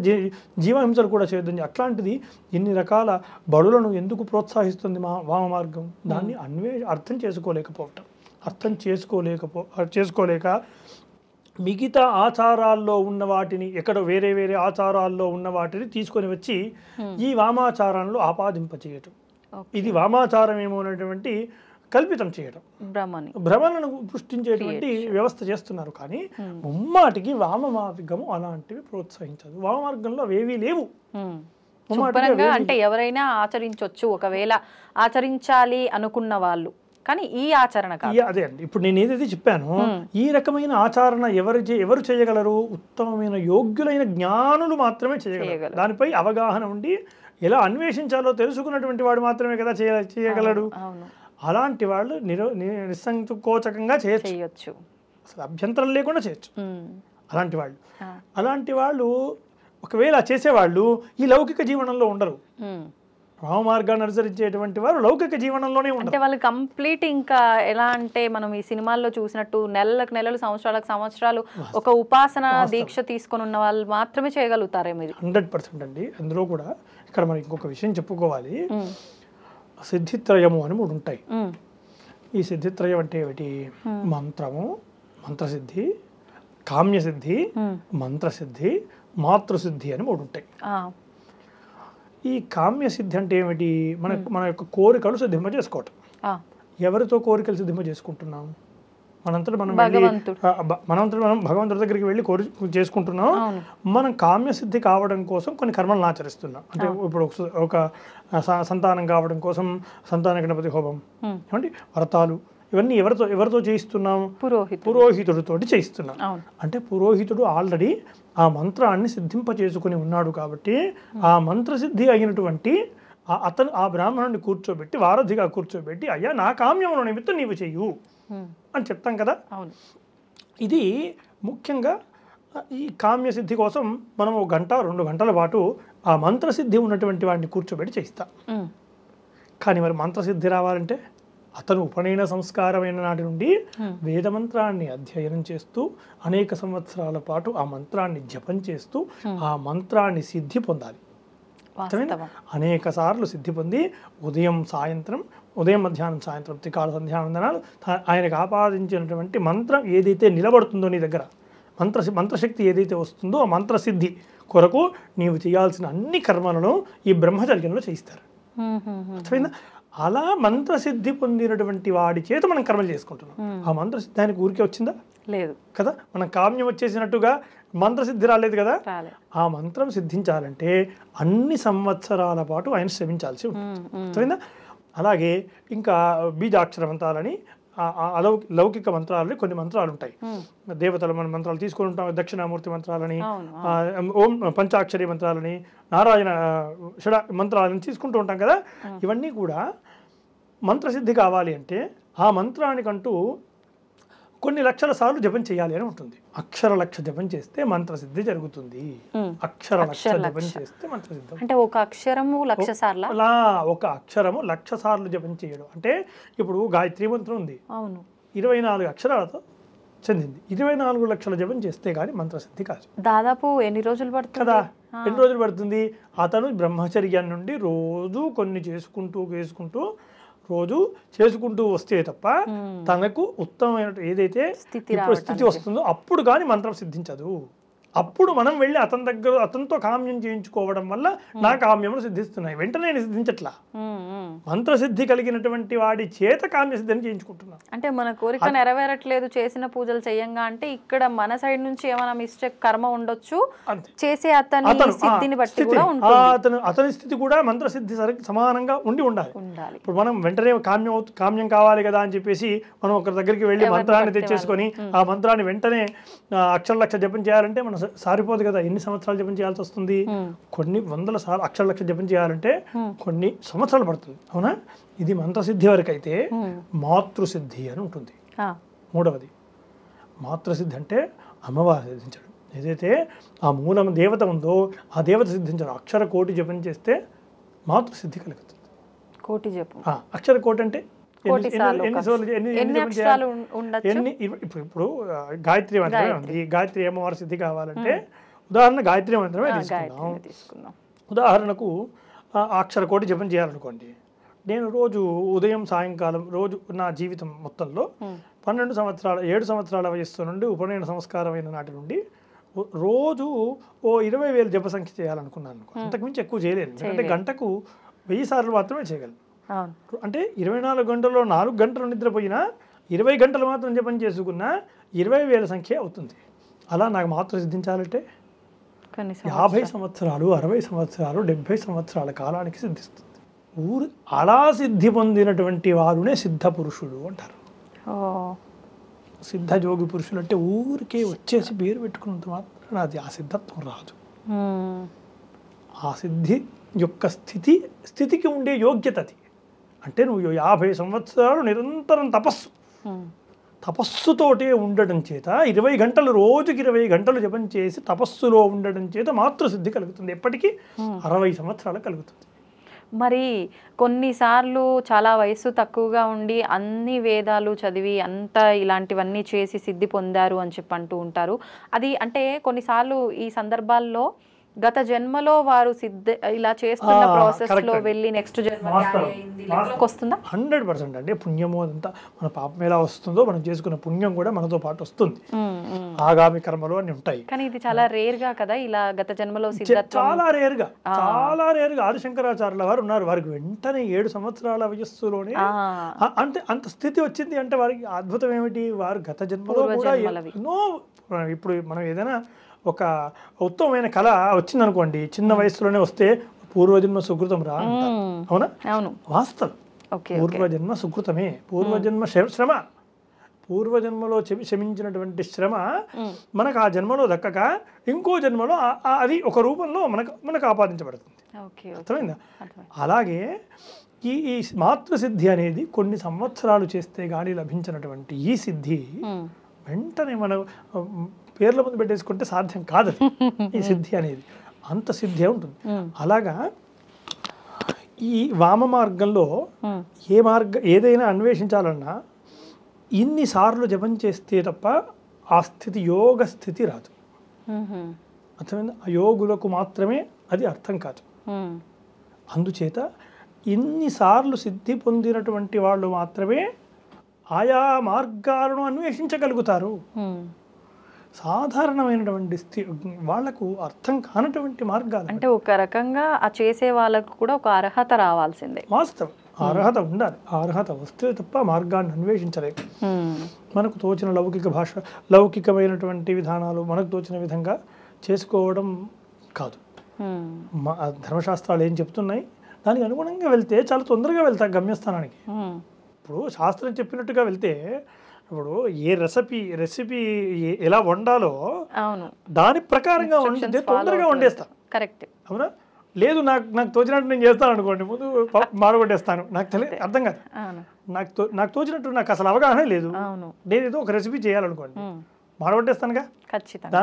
జీవహింసలు కూడా చేయొద్దని. అట్లాంటిది ఇన్ని రకాల బడులను ఎందుకు ప్రోత్సహిస్తుంది వామ మార్గం? దాన్ని అర్థం చేసుకోలేకపోవటం. అర్థం చేసుకోలేక మిగతా ఆచారాల్లో ఉన్న వాటిని వేరే వేరే ఆచారాల్లో ఉన్న వాటిని తీసుకొని వచ్చి ఈ వామాచారంలో ఆపాదింపచేయటం, ఇది వామాచారం ఏమో అనేటువంటి కల్పితం చేయడం, భ్రమలను సృష్టించేటువంటి వ్యవస్థ చేస్తున్నారు. కానీ ముమ్మాటికి వామ మార్గము అలాంటివి ప్రోత్సహించదు. వామ మార్గంలో అవేవీ లేవు. అంటే ఎవరైనా ఆచరించవచ్చు ఒకవేళ ఆచరించాలి అనుకున్న వాళ్ళు, కానీ ఈ ఆచరణ అదే అండి. ఇప్పుడు నేను ఏదైతే చెప్పాను, ఈ రకమైన ఆచరణ ఎవరు చేయగలరు? ఉత్తమమైన యోగ్యులైన జ్ఞానులు మాత్రమే చేయగలరు. దానిపై అవగాహన ఉండి ఎలా అన్వేషించాలో తెలుసుకున్నటువంటి వాడు మాత్రమే కదా చేయగలడు. అలాంటి వాళ్ళు నిస్సంకోచకంగా చేయొచ్చు, అసలు అభ్యంతరం లేకుండా చేయొచ్చు. అలాంటి వాళ్ళు ఒకవేళ చేసేవాళ్ళు ఈ లౌకిక జీవనంలో ఉండరు. వామ మార్గాన్ని అనుసరించేటువంటి వారు లౌకిక జీవనంలోనే ఉంటారు. అంటే వాళ్ళు కంప్లీట్ ఇంకా ఎలా అంటే మనం ఈ సినిమాల్లో చూసినట్టు నెలలకు నెలలు సంవత్సరాలు ఒక ఉపాసన దీక్ష తీసుకొని ఉన్న వాళ్ళు మాత్రమే చేయగలుగుతారేమో. ఇది 100% అండి. అందులో కూడా ఇక్కడ మనకి ఇంకొక విషయం చెప్పుకోవాలి. సిద్ధిత్రయము అని 3 ఉంటాయి. ఈ సిద్ధిత్రయం అంటే ఏమిటి? మంత్రము, మంత్రసిద్ధి, కామ్యసిద్ధి, మంత్రసిద్ధి, మాతృసిద్ధి అని 3 ఉంటాయి. ఈ కామ్యసిద్ధి అంటే ఏమిటి? మన యొక్క కోరికలు సిద్ధింపజేసుకోవటం. ఎవరితో కోరికలు సిద్ధింపజేసుకుంటున్నాం? మనంతట మనం భగవంతుడి దగ్గరికి వెళ్ళి చేసుకుంటున్నాం. మనం కామ్యసిద్ధి కావడం కోసం కొన్ని కర్మలను ఆచరిస్తున్నాం. అంటే ఇప్పుడు ఒక సంతానం కావడం కోసం సంతాన గణపతి హోమం, ఏమంటే వ్రతాలు, ఇవన్నీ ఎవరితో చేయిస్తున్నాం? పురోహితుడితో చేయిస్తున్నాం. అంటే పురోహితుడు ఆల్రెడీ ఆ మంత్రాన్ని సిద్ధింపచేసుకుని ఉన్నాడు కాబట్టి ఆ మంత్రసిద్ధి అయినటువంటి ఆ బ్రాహ్మణుడిని కూర్చోబెట్టి, వారధిగా కూర్చోబెట్టి, అయ్యా నా కామ్యముల నిమిత్తం నీవు చెయ్యు అని చెప్తాం కదా. ఇది ముఖ్యంగా ఈ కామ్యసిద్ధి కోసం మనం 1 గంట 2 గంటల పాటు ఆ మంత్రసిద్ధి ఉన్నటువంటి వాడిని కూర్చోబెట్టి చేయిస్తాం. కానీ మరి మంత్రసిద్ధి రావాలంటే అతను ఉపనయన సంస్కారమైన నాటి నుండి వేదమంత్రాన్ని అధ్యయనం చేస్తూ అనేక సంవత్సరాల పాటు ఆ మంత్రాన్ని జపం చేస్తూ ఆ మంత్రాన్ని సిద్ధి పొందాలి. అనేక సార్లు సిద్ధి పొంది ఉదయం మధ్యాహ్నం సాయంత్రం త్రికాల సంధ్యావందనాలు ఆయనకు ఆపాదించినటువంటి మంత్రం ఏదైతే నిలబడుతుందో నీ దగ్గర, మంత్రశక్తి ఏదైతే వస్తుందో ఆ మంత్రసిద్ధి కొరకు నీవు చేయాల్సిన అన్ని కర్మలను ఈ బ్రహ్మచర్యంలో చేయిస్తారు. అర్థమైందా? అలా మంత్రసిద్ధి పొందినటువంటి వాడి చేత మనం కర్మలు చేసుకుంటున్నాం. ఆ మంత్రసిద్ధి ఆయనకు ఊరికే వచ్చిందా? లేదు కదా. మనం కామ్యం వచ్చేసినట్టుగా మంత్రసిద్ధి రాలేదు కదా. ఆ మంత్రం సిద్ధించాలంటే అన్ని సంవత్సరాల పాటు ఆయన శ్రమించాల్సి ఉంటుంది. అలాగే ఇంకా బీజాక్షర మంత్రాలని, లౌకిక మంత్రాలని కొన్ని మంత్రాలు ఉంటాయి. దేవతల మన మంత్రాలు తీసుకుని ఉంటాం. దక్షిణామూర్తి మంత్రాలని, ఓం పంచాక్షరి మంత్రాలని, నారాయణ షడ మంత్రాలని తీసుకుంటూ ఉంటాం కదా. ఇవన్నీ కూడా మంత్రసిద్ధి కావాలి అంటే ఆ మంత్రానికంటూ కొన్ని లక్షల సార్లు జపం చేయాలి అని ఉంటుంది. అక్షర లక్ష జపం చేస్తే మంత్రసిద్ధి జరుగుతుంది. అక్షర లక్ష జపం చేస్తే మంత్రసిద్ధి. అంటే ఒక అక్షరము 1,00,000 సార్లు, ఒక అక్షరము 1,00,000 సార్లు జపం చేయడం. అంటే ఇప్పుడు గాయత్రి మంత్రం ఉంది, 24 అక్షరాలతో చెందింది. 24 లక్షల జపం చేస్తే గానీ మంత్రసిద్ధి కాదు. దాదాపు ఎన్ని రోజులు పడుతుంది కదా? ఎన్ని రోజులు పడుతుంది? అతను బ్రహ్మచర్యం నుండి రోజు కొన్ని చేసుకుంటూ వస్తే తప్ప తనకు ఉత్తమమైన ఏదైతే స్థితి వస్తుందో అప్పుడు కానీ మంత్రం సిద్ధించదు. అప్పుడు మనం వెళ్ళి అతనితో కామ్యం చేయించుకోవడం వల్ల నా కామ్యములు సిద్ధిస్తున్నాయి. వెంటనే సిద్ధించట్లా. మంత్రసిద్ధి కలిగినటువంటి వాడి చేత కామ్యసిద్ధిని చేయించుకుంటున్నాం. అంటే మన కోరిక నెరవేరట్లేదు చేసిన పూజలు చేయంగా అంటే ఇక్కడ మన సైడ్ నుంచి ఏమైనా మిస్టేక్ కర్మ ఉండొచ్చు. చేసే అతని స్థితిని బట్టి కూడా ఉంటుంది. అతని స్థితి కూడా మంత్రసిద్ధి సమానంగా ఉండాలి. ఇప్పుడు మనం వెంటనే కామ్యం కావాలి కదా అని చెప్పేసి మనం ఒకరి దగ్గరికి వెళ్ళి మంత్రాన్ని తెచ్చేసుకొని ఆ మంత్రాన్ని వెంటనే అక్షర లక్ష జపం చేయాలంటే మనం సారిపోదు కదా. ఎన్ని సంవత్సరాలు జపం చేయాల్సి వస్తుంది? కొన్ని వందల సార్లు అక్షర లక్ష జపం చేయాలంటే కొన్ని సంవత్సరాలు పడుతుంది. అవునా? ఇది మంత్రసిద్ధి వరకు అయితే మాతృసిద్ధి అని ఉంటుంది. 3వది మాతృసిద్ధి అంటే అమ్మవారు సిద్ధించడం. ఏదైతే ఆ మూలం దేవత ఉందో ఆ దేవత సిద్ధించడం. అక్షర కోటి జపం చేస్తే మాతృసిద్ధి కలుగుతుంది. కోటి జపం, అక్షర కోటి అంటే ఇప్పుడు గాయత్రి మంత్రమే ఉంది. గాయత్రి అమ్మవారి సిద్ధి కావాలంటే ఉదాహరణ గాయత్రి మంత్రమే తీసుకుందాం. ఉదాహరణకు అక్షర కోటి జపం చేయాలనుకోండి. నేను రోజు ఉదయం సాయంకాలం రోజు నా జీవితం మొత్తంలో 7 సంవత్సరాల వయస్సు నుండి ఉపనయన సంస్కారమైన నాటి నుండి రోజు 20,000 జప సంఖ్య చేయాలనుకున్నాను. అంతకుమించి ఎక్కువ చేయలేను. ఎందుకంటే గంటకు 1000 సార్లు మాత్రమే చేయగలను. అంటే 24 గంటల్లో 4 గంటలు నిద్రపోయినా 20 గంటలు మాత్రం జపం చేసుకున్నా 20,000 సంఖ్య అవుతుంది. అలా నాకు మాత్రం సిద్ధించాలంటే 50 సంవత్సరాలు 60 సంవత్సరాలు 70 సంవత్సరాల కాలానికి సిద్ధిస్తుంది. అలా సిద్ధి పొందినటువంటి వారునే సిద్ధ పురుషుడు అంటారు. సిద్ధ యోగి పురుషులు అంటే ఊరికే వచ్చేసి పేరు పెట్టుకున్నంత మాత్రం అది ఆ సిద్ధత్వం రాదు. ఆ సిద్ధి యొక్క స్థితికి ఉండే యోగ్యత అది. అంటే నువ్వు 50 సంవత్సరాలు నిరంతరం తపస్సుతోటే ఉండడం చేత 20 గంటలు రోజుకి 20 గంటలు జపం చేసి తపస్సులో ఉండడం చేత మాతృసిద్ధి కలుగుతుంది. ఎప్పటికీ 60 సంవత్సరాలు కలుగుతుంది. మరి కొన్నిసార్లు చాలా వయసు తక్కువగా ఉండి అన్ని వేదాలు చదివి అంత ఇలాంటివన్నీ చేసి సిద్ధి పొందారు అని చెప్పి అంటూ ఉంటారు. అది అంటే కొన్నిసార్లు ఈ సందర్భాల్లో గత జన్మలో వారు ఇలా చేస్తున్న ప్రాసెస్ లో వెళ్ళి నెక్స్ట్ జన్మ వస్తుందా? 100% అండి. పుణ్యము అదంతా మన పాపం ఎలా వస్తుందో మనం చేసుకున్న పుణ్యం కూడా మనతో పాటు వస్తుంది. ఆగామి కర్మలు అని ఉంటాయి. కానీ ఇది చాలా రేర్ గా కదా ఇలా గత జన్మలో చాలా రేర్ గా ఆదిశంకరాచార్యుల వారు ఉన్నారు. వారికి వెంటనే 7 సంవత్సరాల వయస్సులోనే అంటే అంత స్థితి వచ్చింది అంటే వారికి అద్భుతం ఏమిటి, వారు గత జన్మలో కూడా ఎన్నో, ఇప్పుడు మనం ఏదైనా ఒక ఉత్తమమైన కళ వచ్చింది అనుకోండి, చిన్న వయసులోనే వస్తే పూర్వజన్మ సుకృతం రా అంటారు. అవునా? అవును, వాస్తవం. పూర్వజన్మ సుకృతమే, పూర్వజన్మ శ్రమ, పూర్వజన్మలో క్షమించినటువంటి శ్రమ మనకు ఆ జన్మలో దక్కక ఇంకో జన్మలో అది ఒక రూపంలో మనకు ఆపాదించబడుతుంది. అర్థమైందా? అలాగే ఈ మాతృసిద్ధి అనేది కొన్ని సంవత్సరాలు చేస్తే గానీ లభించినటువంటి ఈ సిద్ధి వెంటనే మనం పేర్ల ముందు పెట్టేసుకుంటే సాధ్యం కాదు. ఈ సిద్ధి అనేది అంత సిద్ధి ఉంటుంది. అలాగా ఈ వామ మార్గంలో ఏదైనా అన్వేషించాలన్నా ఇన్నిసార్లు జపం చేస్తే తప్ప ఆ స్థితి యోగ స్థితి రాదు. అర్థమైంది? ఆ యోగులకు మాత్రమే అది అర్థం కాదు. అందుచేత ఇన్నిసార్లు సిద్ధి పొందినటువంటి వాళ్ళు మాత్రమే ఆయా మార్గాలను అన్వేషించగలుగుతారు. సాధారణమైనటువంటి వాళ్లకు అర్థం కానటువంటి మార్గాలు అంటే ఒక రకంగా ఆ చేసే వాళ్ళకు కూడా ఒక అర్హత రావాల్సిందే. వాస్తవం, అర్హత ఉండాలి. ఆ అర్హత వస్తే తప్ప మార్గాన్ని అన్వేషించలేదు. మనకు తోచిన లౌకికమైనటువంటి విధానాలు మనకు తోచిన విధంగా చేసుకోవడం కాదు. ధర్మశాస్త్రాలు ఏం చెప్తున్నాయి దానికి అనుగుణంగా వెళ్తే చాలా తొందరగా వెళ్తాం గమ్యస్థానానికి. ఇప్పుడు శాస్త్రం చెప్పినట్టుగా వెళ్తే, ఇప్పుడు ఏ రెసిపీ ఎలా వండాలో దాని ప్రకారంగా వండితే తొందరగా వండేస్తాం. కరెక్ట్. అవునా? లేదు నాకు తోచినట్టు నేను చేస్తాను అనుకోండి, ముందు మాడగొట్టేస్తాను. నాకు తెలియదు, అర్థం కాదు. నాకు తోచినట్టు నాకు అసలు అవగాహన లేదు. నేను ఏదో ఒక రెసిపీ చేయాలనుకోండి, మాడగొట్టేస్తానుగా. ఖచ్చితంగా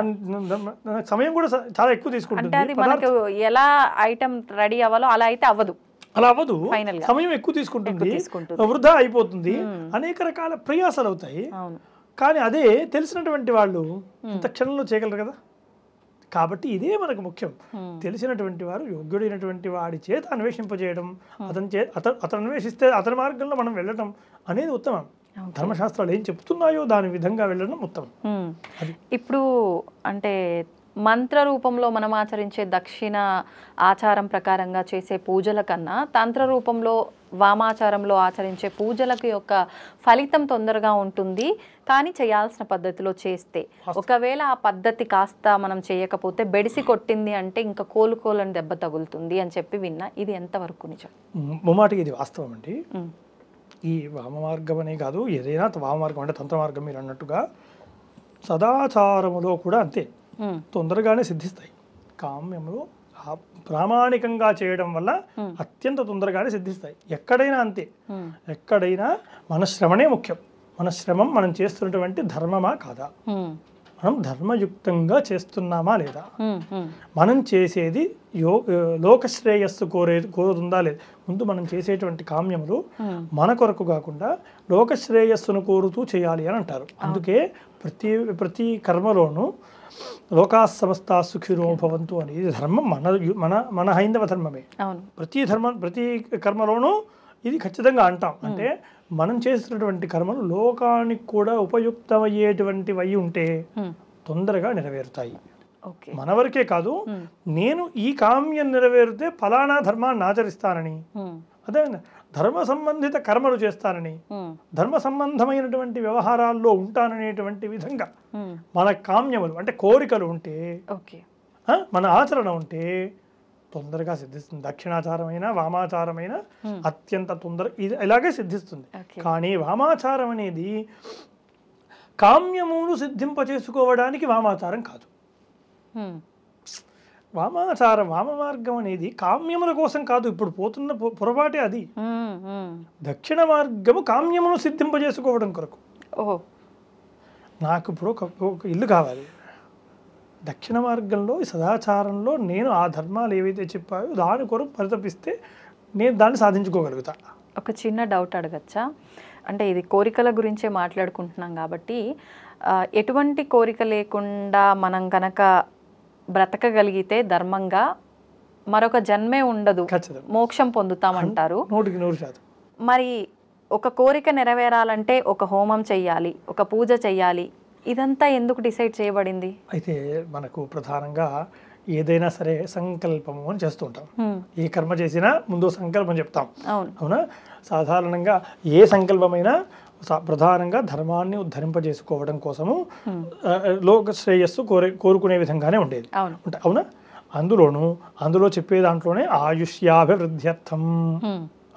సమయం కూడా చాలా ఎక్కువ తీసుకుంటుంది. ఎలా ఐటమ్ రెడీ అవ్వాలో అలా అయితే అవ్వదు. అలా అవ్వదు, సమయం ఎక్కువ తీసుకుంటుంది, వృధా అయిపోతుంది, అనేక రకాల ప్రయాసాలు అవుతాయి. కానీ అదే తెలిసినటువంటి వాళ్ళు ఇంత క్షణంలో చేయగలరు కదా. కాబట్టి ఇదే మనకు ముఖ్యం. తెలిసినటువంటి వారు యోగ్యుడైనటువంటి వాడి చేత అన్వేషింపజేయడం, అతను అన్వేషిస్తే అతని మార్గంలో మనం వెళ్ళడం అనేది ఉత్తమం. ధర్మశాస్త్రాలు ఏం చెప్తున్నాయో దాని విధంగా వెళ్ళడం ఉత్తమం. ఇప్పుడు అంటే మంత్ర రూపంలో మనం ఆచరించే దక్షిణ ఆచారం ప్రకారంగా చేసే పూజల కన్నా తంత్ర రూపంలో వామాచారంలో ఆచరించే పూజలకు యొక్క ఫలితం తొందరగా ఉంటుంది. కానీ చేయాల్సిన పద్ధతిలో చేస్తే, ఒకవేళ ఆ పద్ధతి కాస్త మనం చేయకపోతే బెడిసి కొట్టింది అంటే ఇంకా కోలుకోలని దెబ్బ తగులుతుంది అని చెప్పి విన్నా. ఇది ఎంతవరకు నిజం? ముమ్మాటికి ఇది వాస్తవం అండి. ఈ వామ మార్గం అనే కాదు, ఏదైనా వామ మార్గం అంటే తంత్ర మార్గం మీరు అన్నట్టుగా సదాచారములో కూడా అంతే, తొందరగానే సిద్ధిస్తాయి. కామ్యములు ప్రామాణికంగా చేయడం వల్ల అత్యంత తొందరగానే సిద్ధిస్తాయి. ఎక్కడైనా అంతే. ఎక్కడైనా మన శ్రమనే ముఖ్యం. మన శ్రమం మనం చేస్తున్నటువంటి ధర్మమా కాదా, మనం ధర్మయుక్తంగా చేస్తున్నామా లేదా, మనం చేసేది లోకశ్రేయస్సు కోరుతుందా లేదు. ముందు మనం చేసేటువంటి కామ్యములు మన కొరకు కాకుండా లోకశ్రేయస్సును కోరుతూ చేయాలి అని అంటారు. అందుకే ప్రతి కర్మలోనూ లోకా సమస్త సుఖినో భవంతు అనేది ధర్మం మన హైందవ ధర్మమే. ప్రతి కర్మలోనూ ఇది ఖచ్చితంగా అంటాం. అంటే మనం చేస్తున్నటువంటి కర్మలు లోకానికి కూడా ఉపయుక్తమయ్యేటువంటివి అయి ఉంటే తొందరగా నెరవేరుతాయి. మన వరకే కాదు, నేను ఈ కామ్యం నెరవేరితే ఫలానా ధర్మాన్ని ఆచరిస్తానని, అదే ధర్మ సంబంధిత కర్మలు చేస్తానని, ధర్మ సంబంధమైనటువంటి వ్యవహారాల్లో ఉంటాననేటువంటి విధంగా మన కామ్యములు అంటే కోరికలు ఉంటే, మన ఆచరణ ఉంటే తొందరగా సిద్ధిస్తుంది. దక్షిణాచారమైన వామాచారమైన అత్యంత ఇది ఇలాగే సిద్ధిస్తుంది. కానీ వామాచారం అనేది కామ్యమును సిద్ధింపచేసుకోవడానికి వామాచారం కాదు. వామ మార్గం అనేది కామ్యముల కోసం కాదు. ఇప్పుడు పోతున్న పొరపాటే అది. దక్షిణ మార్గము కామ్యమును సిద్ధింపజేసుకోవడం కొరకు. నాకు ఇప్పుడు ఒక ఇల్లు కావాలి. దక్షిణ మార్గంలో సదాచారంలో నేను ఆ ధర్మాలు ఏవైతే చెప్పాయో దాని కొరకు పరితపిస్తే నేను దాన్ని సాధించుకోగలుగుతా. ఒక చిన్న డౌట్ అడగచ్చా? అంటే ఇది కోరికల గురించే మాట్లాడుకుంటున్నాం కాబట్టి, ఎటువంటి కోరిక లేకుండా మనం కనుక బ్రతకగలిగితే ధర్మంగా మరొక జన్మే ఉండదు, ఖచ్చితంగా మోక్షం పొందుతామంటారు. 100% మరి ఒక కోరిక నెరవేరాలంటే ఒక హోమం చెయ్యాలి, ఒక పూజ చెయ్యాలి, ఇదంతా ఎందుకు డిసైడ్ చేయబడింది? అయితే మనకు ప్రధానంగా ఏదైనా సరే సంకల్పము అని చేస్తూ ఉంటాం. ఏ కర్మ చేసినా ముందు సంకల్పం చెప్తాం, అవునా? సాధారణంగా ఏ సంకల్పమైనా ప్రధానంగా ధర్మాన్ని ఉద్ధరింపజేసుకోవడం కోసము లోక శ్రేయస్సు కోరుకునే విధంగానే ఉండేది, అవునా? అందులో చెప్పే దాంట్లోనే ఆయుష్యాభివృద్ధ్యర్థం,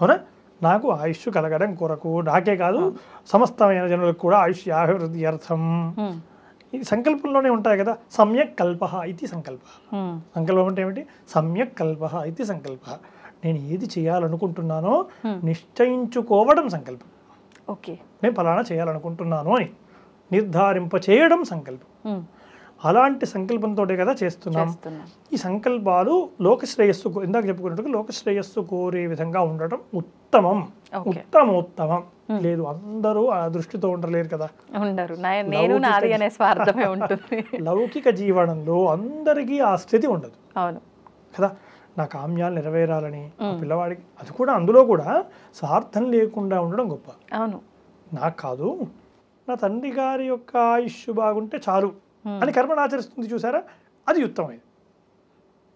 అవునా? నాకు ఆయుష్ కలగడం కొరకు, నాకే కాదు సమస్తమైన జనులకు కూడా ఆయుష్యాభివృద్ధ్యర్థం ఈ సంకల్పంలోనే ఉంటాయి కదా. సమ్యక్ కల్ప ఇది సంకల్ప. సంకల్పం అంటే ఏమిటి? సమ్యక్ కల్ప ఇది సంకల్ప. నేను ఏది చేయాలనుకుంటున్నానో నిశ్చయించుకోవడం సంకల్పం. ఓకే, నేను ఫలానా చేయాలనుకుంటున్నాను అని నిర్ధారింప చేయడం సంకల్పం. అలాంటి సంకల్పంతో కదా చేస్తున్నాం. ఈ సంకల్పాలు లోకశ్రేయస్సు, ఇందాక చెప్పుకున్నట్టుగా లోకశ్రేయస్సు కోరే విధంగా ఉండటం ఉత్తమం. ఉత్తమోత్తమం లేదు, అందరూ ఆ దృష్టితో ఉండలేరు కదా, ఉండరు. నేను నాది అనే స్వార్థమే ఉంటుంది. లౌకిక జీవనంలో అందరికీ ఆ స్థితి ఉండదు, అవును కదా. నా కామ్యాలు నెరవేరాలని పిల్లవాడికి, అది కూడా అందులో కూడా స్వార్థం లేకుండా ఉండడం గొప్ప. అవును, నాకు కాదు, నా తండ్రి గారి యొక్క ఆయుష్ బాగుంటే చాలు అని కర్మను ఆచరిస్తుంది చూసారా, అది ఉత్తమమైనది.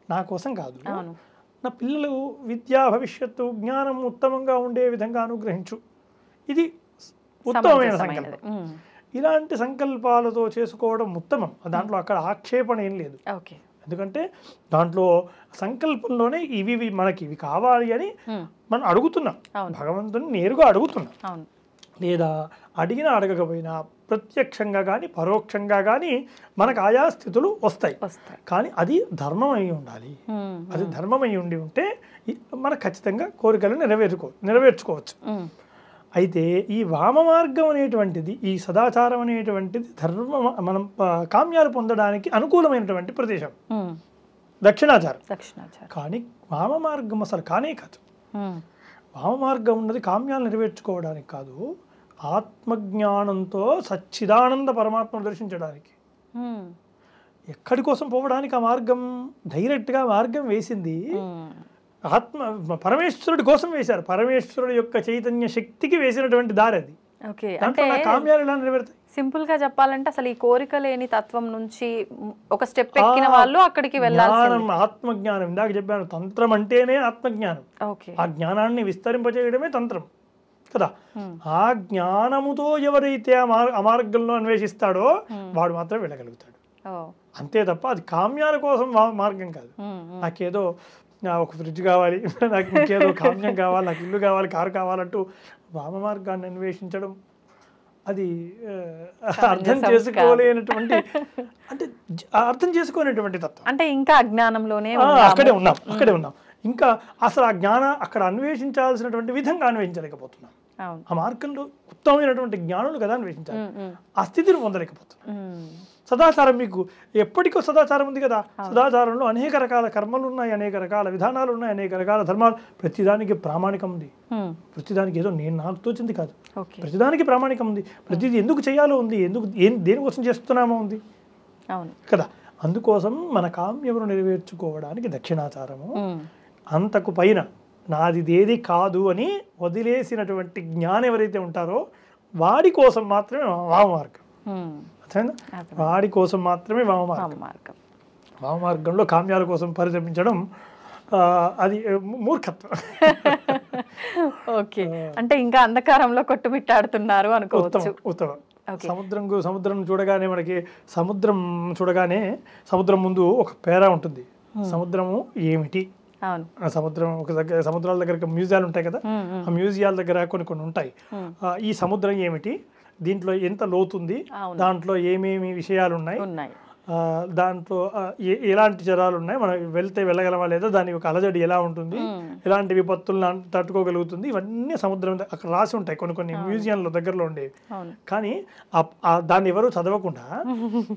నా కోసం కాదు, నా పిల్లలు విద్యా భవిష్యత్తు జ్ఞానం ఉత్తమంగా ఉండే విధంగా అనుగ్రహించు, ఇది ఉత్తమమైన సంకల్పం. ఇలాంటి సంకల్పాలతో చేసుకోవడం ఉత్తమం. దాంట్లో అక్కడ ఆక్షేపణ ఏం లేదు, ఎందుకంటే దాంట్లో సంకల్పంలోనే ఇవి మనకి ఇవి కావాలి అని మనం అడుగుతున్నాం, భగవంతుని నేరుగా అడుగుతున్నాం. లేదా అడిగినా అడగకపోయినా ప్రత్యక్షంగా కానీ పరోక్షంగా కానీ మనకు ఆయా స్థితులు వస్తాయి. కానీ అది ధర్మం అయి ఉండాలి. అది ధర్మం అయి ఉంటే మనకు ఖచ్చితంగా కోరికలు నెరవేర్చుకోవచ్చు. అయితే ఈ వామ మార్గం అనేటువంటిది, ఈ సదాచారం అనేటువంటిది మనం కామ్యాలు పొందడానికి అనుకూలమైనటువంటి ప్రదేశం, దక్షిణాచారం. కానీ వామ మార్గం అసలు కానే కాదు. వామ మార్గం ఉన్నది కామ్యాలు నెరవేర్చుకోవడానికి కాదు, ఆత్మజ్ఞానంతో సచ్చిదానంద పరమాత్మను దర్శించడానికి. ఎక్కడి కోసం పోవడానికి ఆ మార్గం? డైరెక్ట్గా మార్గం వేసింది పరమేశ్వరుడి కోసం వేశారు. పరమేశ్వరుడి యొక్క చైతన్య శక్తికి వేసినటువంటి దారి అది. అంటే కామ్యాలు ఎలా నెరవేరుతాయి? సింపుల్ గా చెప్పాలంటే అసలు ఈ కోరిక లేని తత్వం నుంచి ఒక స్టెప్ ఎక్కిన వాళ్ళు అక్కడికి వెళ్ళాలి. ఆత్మజ్ఞానం, ఇందాక చెప్పాను, తంత్రం అంటేనే ఆత్మజ్ఞానం. ఆ జ్ఞానాన్ని విస్తరింపజేయడమే తంత్రం కదా. ఆ జ్ఞానముతో ఎవరైతే ఆ మార్గంలో అన్వేషిస్తాడో వాడు మాత్రం వెళ్ళగలుగుతాడు, అంతే తప్ప అది కామ్యాల కోసం మార్గం కాదు. నాకేదో ఒక ఫ్రిడ్జ్ కావాలి, నాకు ఇంకేదో కామ్యం కావాలి, నాకు ఇల్లు కావాలి, కారు కావాలంటూ వామ మార్గాన్ని అన్వేషించడం అది అర్థం చేసుకోలేనటువంటి, అంటే అర్థం చేసుకోలేనటువంటి తత్వం. అంటే ఇంకా అజ్ఞానంలోనే అక్కడే ఉన్నాం. ఇంకా అసలు ఆ అక్కడ అన్వేషించాల్సినటువంటి విధంగా అన్వేషించలేకపోతున్నాం. ఆ మార్గంలో ఉత్తమమైనటువంటి జ్ఞానులు కదా అన్వేషించాలి, ఆ స్థితిని పొందలేకపోతున్నాం. సదాచారం, మీకు ఎప్పటికో సదాచారం ఉంది కదా. సదాచారంలో అనేక రకాల కర్మలు ఉన్నాయి, అనేక రకాల విధానాలు ఉన్నాయి, అనేక రకాల ధర్మాలు. ప్రతిదానికి ప్రామాణికం ఉంది, ప్రతిదానికి ఏదో నాకు తోచింది కాదు, ప్రతిదానికి ప్రామాణికం ఉంది. ప్రతిదీ ఎందుకు చేయాలో ఉంది, దేనికోసం చేస్తున్నామో ఉంది కదా. అందుకోసం మన కామ్యమును నెరవేర్చుకోవడానికి దక్షిణాచారము, అంతకు పైన నాదిదేది కాదు అని వదిలేసినటువంటి జ్ఞానం ఎవరైతే ఉంటారో వాడి కోసం మాత్రమే వామ మార్గం. వాడి కోసం మాత్రమే వామ మార్గం. వామ మార్గంలో కామ్యాల కోసం పరిశ్రమించడం అది మూర్ఖత్వం. ఓకే, అంటే ఇంకా అంధకారంలో కొట్టుమిట్టాడుతున్నారు అనుకోవచ్చు. ఉత్తమం. సముద్రం చూడగానే మనకి సముద్రం ముందు ఒక పేరా ఉంటుంది. సముద్రము ఏమిటి? సముద్రం ఒక దగ్గర, సముద్రాల దగ్గర మ్యూజియాలు ఉంటాయి కదా, ఆ మ్యూజియాల దగ్గర కొన్ని ఉంటాయి. ఈ సముద్రం ఏమిటి, దీంట్లో ఎంత లోతుంది, దాంట్లో ఏమేమి విషయాలు ఉన్నాయి, దాంట్లో ఎలాంటి జరాలు ఉన్నాయి, మనం వెళ్ళగలమా లేదా, దాని యొక్క అలజడి ఎలా ఉంటుంది, ఎలాంటి విపత్తులను తట్టుకోగలుగుతుంది, ఇవన్నీ సముద్రం అక్కడ రాసి ఉంటాయి కొన్ని మ్యూజియంలో దగ్గరలో ఉండేవి. కానీ దాన్ని ఎవరు చదవకుండా,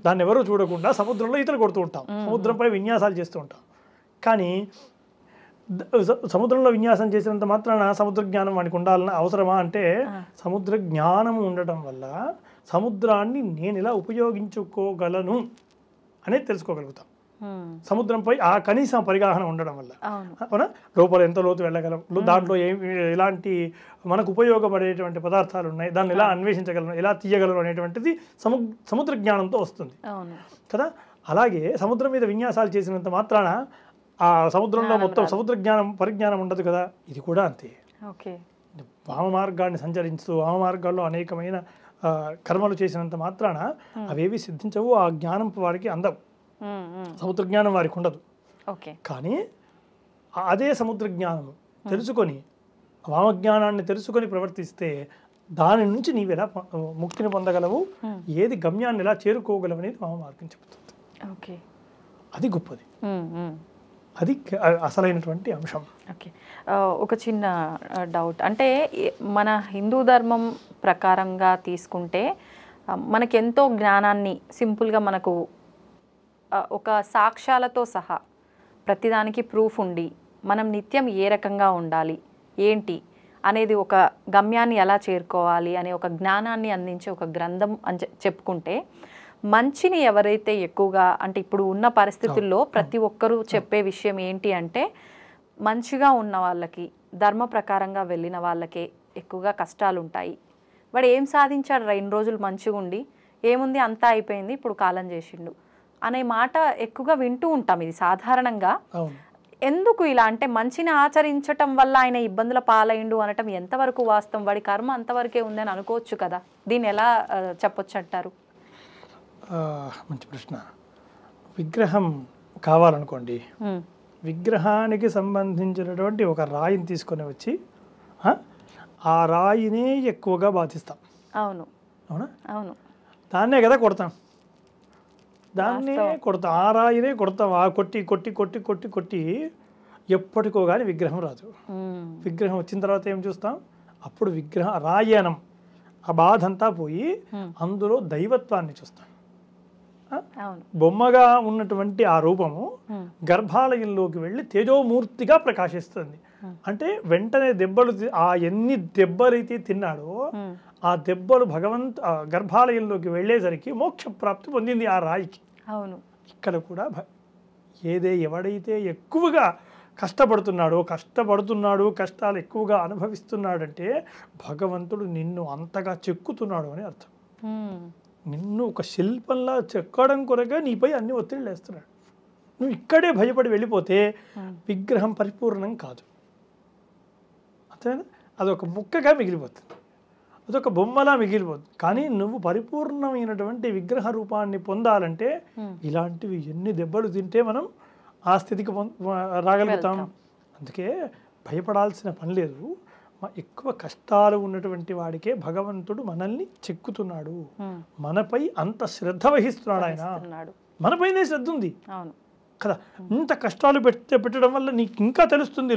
దాన్ని ఎవరు చూడకుండా సముద్రంలో ఈతలు కొడుతూ ఉంటాం, సముద్రంపై విన్యాసాలు చేస్తూ ఉంటాం. కానీ సముద్రంలో విన్యాసం చేసినంత మాత్రాన సముద్ర జ్ఞానం వానికి ఉండాలన్న అవసరమా అంటే, సముద్ర జ్ఞానం ఉండటం వల్ల సముద్రాన్ని నేను ఎలా ఉపయోగించుకోగలను అనేది తెలుసుకోగలుగుతాం. సముద్రంపై ఆ కనీసం పరిగాహన ఉండడం వల్ల. అవును. అవునా? లోపల ఎంత లోతు వెళ్ళగలం, దాంట్లో ఎలాంటి మనకు ఉపయోగపడేటువంటి పదార్థాలు ఉన్నాయి, దాన్ని ఎలా అన్వేషించగలను, ఎలా తీయగలను అనేటువంటిది సముద్ర జ్ఞానంతో వస్తుంది అవును. కదా. అలాగే సముద్రం మీద విన్యాసాలు చేసినంత మాత్రాన ఆ సముద్రంలో మొత్తం సముద్ర పరిజ్ఞానం ఉండదు కదా. ఇది కూడా అంతే. ఓకే. వామ మార్గాన్ని సంచరిస్తూ వామ మార్గాల్లో అనేకమైన కర్మలు చేసినంత మాత్రాన అవేవి సిద్ధించవు, ఆ జ్ఞానం వారికి అందవు, సముద్ర జ్ఞానం వారికి ఉండదు. ఓకే. కానీ అదే సముద్ర జ్ఞానము తెలుసుకొని వామజ్ఞానాన్ని తెలుసుకొని ప్రవర్తిస్తే దాని నుంచి నీవు ఎలా ముక్తిని పొందగలవు, ఏది గమ్యాన్ని ఎలా చేరుకోగలవు అనేది వామ మార్గం చెబుతుంది. ఓకే. అది గొప్పది, అది అసలైనటువంటి అంశం. ఓకే. ఒక చిన్న డౌట్, అంటే మన హిందూ ధర్మం ప్రకారంగా తీసుకుంటే మనకెంతో జ్ఞానాన్ని సింపుల్గా మనకు ఒక సాక్ష్యాలతో సహా ప్రతిదానికి ప్రూఫ్ ఉండి మనం నిత్యం ఏ రకంగా ఉండాలి ఏంటి అనేది, ఒక గమ్యాన్ని ఎలా చేరుకోవాలి అనే ఒక జ్ఞానాన్ని అందించే ఒక గ్రంథం అని చెప్పుకుంటే, మంచిని ఎవరైతే ఎక్కువగా, అంటే ఇప్పుడు ఉన్న పరిస్థితుల్లో ప్రతి ఒక్కరూ చెప్పే విషయం ఏంటి అంటే, మంచిగా ఉన్న వాళ్ళకి, ధర్మ ప్రకారంగా వెళ్ళిన వాళ్ళకే ఎక్కువగా కష్టాలు ఉంటాయి. వాడు ఏం సాధించాడు రా, ఇన్ని రోజులు మంచిగా ఉండి, ఏముంది అంతా అయిపోయింది ఇప్పుడు కాలం చేసిండు అనే మాట ఎక్కువగా వింటూ ఉంటాం. ఇది సాధారణంగా. ఎందుకు ఇలా, అంటే మంచిని ఆచరించటం వల్ల ఆయన ఇబ్బందుల పాలైండు అనటం ఎంతవరకు వాస్తవం? వాడి కర్మ అంతవరకే ఉందని అనుకోవచ్చు కదా. దీన్ని ఎలా చెప్పొచ్చు అంటారు? మంచి ప్రశ్న. విగ్రహం కావాలనుకోండి, విగ్రహానికి సంబంధించినటువంటి ఒక రాయిని తీసుకొని వచ్చి ఆ రాయినే ఎక్కువగా బాధిస్తాం. అవును. అవునా? అవును. దాన్నే కదా కొడతాం, దాన్నే కొడతాం, ఆ రాయినే కొడతాం. ఆ కొట్టి కొట్టి కొట్టి కొట్టి కొట్టి ఎప్పటికో కానీ విగ్రహం రాదు. విగ్రహం వచ్చిన తర్వాత ఏం చూస్తాం? అప్పుడు రాయనం ఆ బాధ అంతా పోయి అందులో దైవత్వాన్ని చూస్తాం. బొమ్మగా ఉన్నటువంటి ఆ రూపము గర్భాలయంలోకి వెళ్ళి తేజోమూర్తిగా ప్రకాశిస్తుంది. అంటే వెంటనే దెబ్బలు, ఆ ఎన్ని దెబ్బలైతే తిన్నాడో ఆ దెబ్బలు గర్భాలయంలోకి వెళ్ళేసరికి మోక్ష ప్రాప్తి పొందింది ఆ రాయికి. అవును. ఇక్కడ కూడా ఎవడైతే ఎక్కువగా కష్టపడుతున్నాడు, కష్టాలు ఎక్కువగా అనుభవిస్తున్నాడంటే భగవంతుడు నిన్ను అంతగా చెక్కుతున్నాడు అని అర్థం. నిన్ను ఒక శిల్పంలా చెక్కడం కొరగా నీపై అన్ని ఒత్తిళ్ళు వేస్తున్నాడు. నువ్వు ఇక్కడే భయపడి వెళ్ళిపోతే విగ్రహం పరిపూర్ణం కాదు. అర్థమైందా? అదొక ముక్కగా మిగిలిపోతుంది, అదొక బొమ్మలా మిగిలిపోతుంది. కానీ నువ్వు పరిపూర్ణమైనటువంటి విగ్రహ రూపాన్ని పొందాలంటే ఇలాంటివి ఎన్ని దెబ్బలు తింటే మనం ఆ స్థితికి రాగలుగుతాం. అందుకే భయపడాల్సిన పని లేదు. ఎక్కువ కష్టాలు ఉన్నటువంటి వాడికే భగవంతుడు మనల్ని చెక్కుతున్నాడు, మనపై అంత శ్రద్ధ వహిస్తున్నాడు. ఆయన మనపైనే శ్రద్ధ ఉంది కదా. ఇంత కష్టాలు పెట్టడం వల్ల నీకు ఇంకా తెలుస్తుంది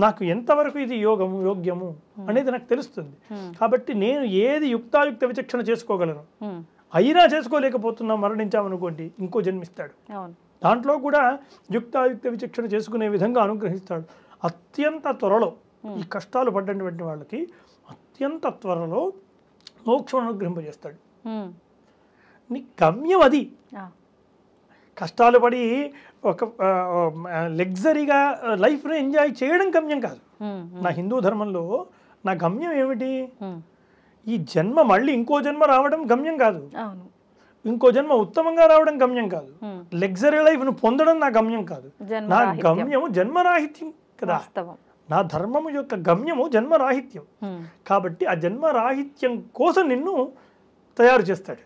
నాకు ఎంతవరకు ఇది యోగ్యము అనేది నాకు తెలుస్తుంది. కాబట్టి నేను ఏది యుక్తాయుక్త విచక్షణ చేసుకోగలను, అయినా చేసుకోలేకపోతున్నా మరణించామనుకోండి ఇంకో జన్మిస్తాడు. దాంట్లో కూడా యుక్తాయుక్త విచక్షణ చేసుకునే విధంగా అనుగ్రహిస్తాడు. అత్యంత త్వరలో ఈ కష్టాలు పడ్డటువంటి వాళ్ళకి అత్యంత త్వరలో మోక్షం అనుగ్రహింపజేస్తాడు. నీ గమ్యం అది. కష్టాలు పడి ఒక లగ్జరీగా లైఫ్ని ఎంజాయ్ చేయడం గమ్యం కాదు. నా హిందూ ధర్మంలో నా గమ్యం ఏమిటి? ఈ జన్మ మళ్ళీ ఇంకో జన్మ రావడం గమ్యం కాదు, ఇంకో జన్మ ఉత్తమంగా రావడం గమ్యం కాదు, లగ్జరీ లైఫ్ను పొందడం నా గమ్యం కాదు. నా గమ్యము జన్మరాహిత్యం కదా. నా ధర్మము యొక్క గమ్యము జన్మరాహిత్యం. కాబట్టి ఆ జన్మరాహిత్యం కోసం నిన్ను తయారు చేస్తాడు.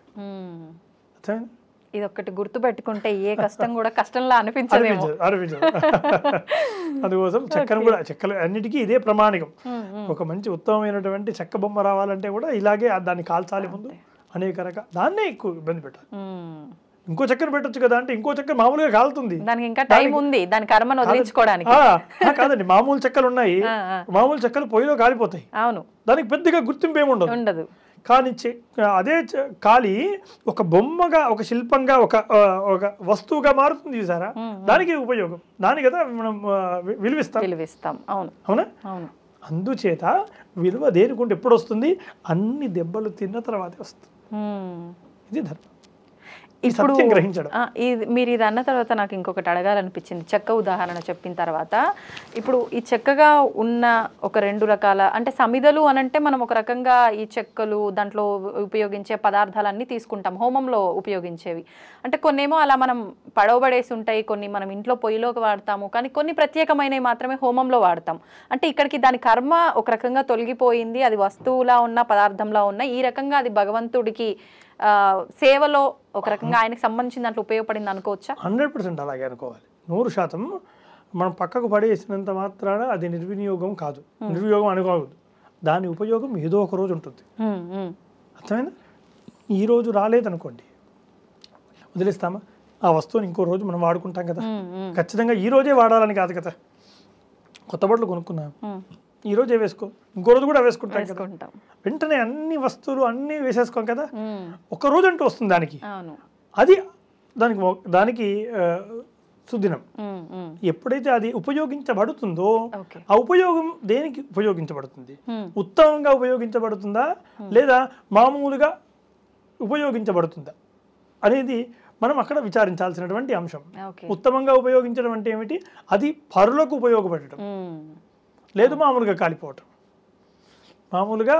ఇది ఒక్కటి గుర్తు పెట్టుకుంటే ఏ కష్టం కూడా కష్టంలా అనిపించదు. అందుకోసం చెక్కలు అన్నిటికీ ఇదే ప్రమాణికం. ఒక మంచి ఉత్తమమైనటువంటి చెక్క బొమ్మ రావాలంటే కూడా ఇలాగే దాన్ని కాల్చాలి ముందు, అనేక రకాల దాన్నే ఎక్కువ ఇబ్బంది పెట్టాలి. ఇంకో చక్కెర పెట్టొచ్చు కదా అంటే ఇంకో చక్కెర మామూలుగా కాలుతుంది, దానికి ఇంకా టైం ఉంది దాని కర్మను వదిలించుకోవడానికి. కాదండి, మామూలు చెక్కలు ఉన్నాయి, మామూలు చెక్కలు పొయ్యిలో కాలిపోతాయి. అవును, దానికి పెద్దగా గుర్తింపు ఏమి ఉండదు. కానీ అదే కాలి ఒక బొమ్మగా, ఒక శిల్పంగా, ఒక వస్తువుగా మారుతుంది చూసారా, దానికి ఉపయోగం, దాని కదా మనం విలువిస్తాం. అవునా? అందుచేత విలువ దేనికుంటే ఎప్పుడు వస్తుంది? అన్ని దెబ్బలు తిన్న తర్వాతే వస్తుంది. ఇది ధర్మం. ఇప్పుడు సత్యం గ్రహించడం. మీరు ఇది అన్న తర్వాత నాకు ఇంకొకటి అడగాలనిపించింది. చెక్క ఉదాహరణ చెప్పిన తర్వాత ఇప్పుడు ఈ చెక్కగా ఉన్న ఒక 2 రకాల అంటే సమిధలు అనంటే మనం ఒక రకంగా ఈ చెక్కలు దాంట్లో ఉపయోగించే పదార్థాలన్నీ తీసుకుంటాం హోమంలో ఉపయోగించేవి. అంటే కొన్నేమో అలా మనం పడవబడేసి ఉంటాయి, కొన్ని మనం ఇంట్లో పొయ్యిలోకి వాడతాము, కానీ కొన్ని ప్రత్యేకమైనవి మాత్రమే హోమంలో వాడతాం. అంటే ఇక్కడికి దాని కర్మ ఒక రకంగా తొలగిపోయింది, అది వస్తువులా ఉన్న పదార్థంలా ఉన్న, ఈ రకంగా అది భగవంతుడికి సేవలో ఒక రకంగా ఆయనకు సంబంధించిన దాంట్లో ఉపయోగపడింది అనుకోవచ్చా? 100% అలాగే అనుకోవాలి. 100% మనం పక్కకు పడేసినంత మాత్రాన అది నిర్వినియోగం కాదు, నిర్వియోగం అనుకోవద్దు. దాని ఉపయోగం ఏదో ఒక రోజు ఉంటుంది. అర్థమైందా? ఈ రోజు రాలేదనుకోండి వదిలేస్తామా? ఆ వస్తువుని ఇంకో రోజు మనం వాడుకుంటాం కదా. ఖచ్చితంగా ఈ రోజే వాడాలని కాదు కదా. కొత్త బట్టలు కొనుక్కున్నాం, ఈ రోజే వేసుకో, ఇంకో రోజు కూడా వేసుకుంటాం కదా. వెంటనే అన్ని వస్తువులు అన్నీ వేసేసుకోం కదా. ఒక రోజు అంటూ వస్తుంది దానికి, అది దానికి సుదినం. ఎప్పుడైతే అది ఉపయోగించబడుతుందో ఆ ఉపయోగం దేనికి ఉపయోగించబడుతుంది? ఉత్తమంగా ఉపయోగించబడుతుందా లేదా మామూలుగా ఉపయోగించబడుతుందా అనేది మనం అక్కడ విచారించాల్సినటువంటి అంశం. ఉత్తమంగా ఉపయోగించడం అంటే ఏమిటి? అది పరులకు ఉపయోగపడటం, లేదు మామూలుగా కాలిపోవటం. మామూలుగా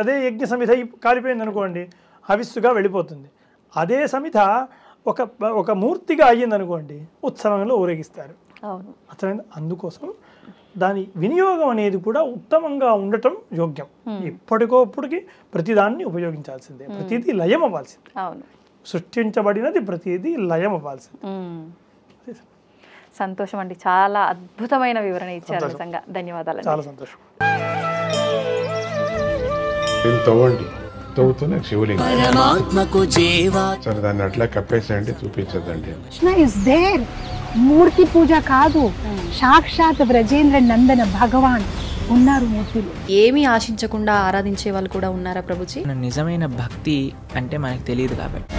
అదే యజ్ఞ సమిధ కాలిపోయింది అనుకోండి, హవిస్సుగా వెళ్ళిపోతుంది. అదే సమిధ ఒక మూర్తిగా అయ్యిందనుకోండి, ఉత్సవంలో ఊరేగిస్తారు. అర్థమైంది? అందుకోసం దాని వినియోగం అనేది కూడా ఉత్తమంగా ఉండటం యోగ్యం. ఎప్పటికోప్పటికి ప్రతిదాన్ని ఉపయోగించాల్సిందే, ప్రతిదీ లయం అవ్వాల్సిందే. సృష్టించబడినది ప్రతిదీ లయం అవ్వాల్సిందే. సంతోషం అండి, చాలా అద్భుతమైన వివరణ ఇచ్చారు, నిజంగా ధన్యవాదాలు. చాలా సంతోషం. తవ్వుతున్న శివలింగం సరే దాన్ని అట్లా కప్పేసేయండి, చూపించదండి. మూర్తి పూజ కాదు, సాక్షాత్ బ్రజేంద్ర నందన భగవాన్ ఉన్నారు మూర్తిలో. ఏమీ ఆశించకుండా ఆరాధించే వాళ్ళు కూడా ఉన్నారా ప్రభుజీ? నిజమైన భక్తి అంటే మనకు తెలియదు కాబట్టి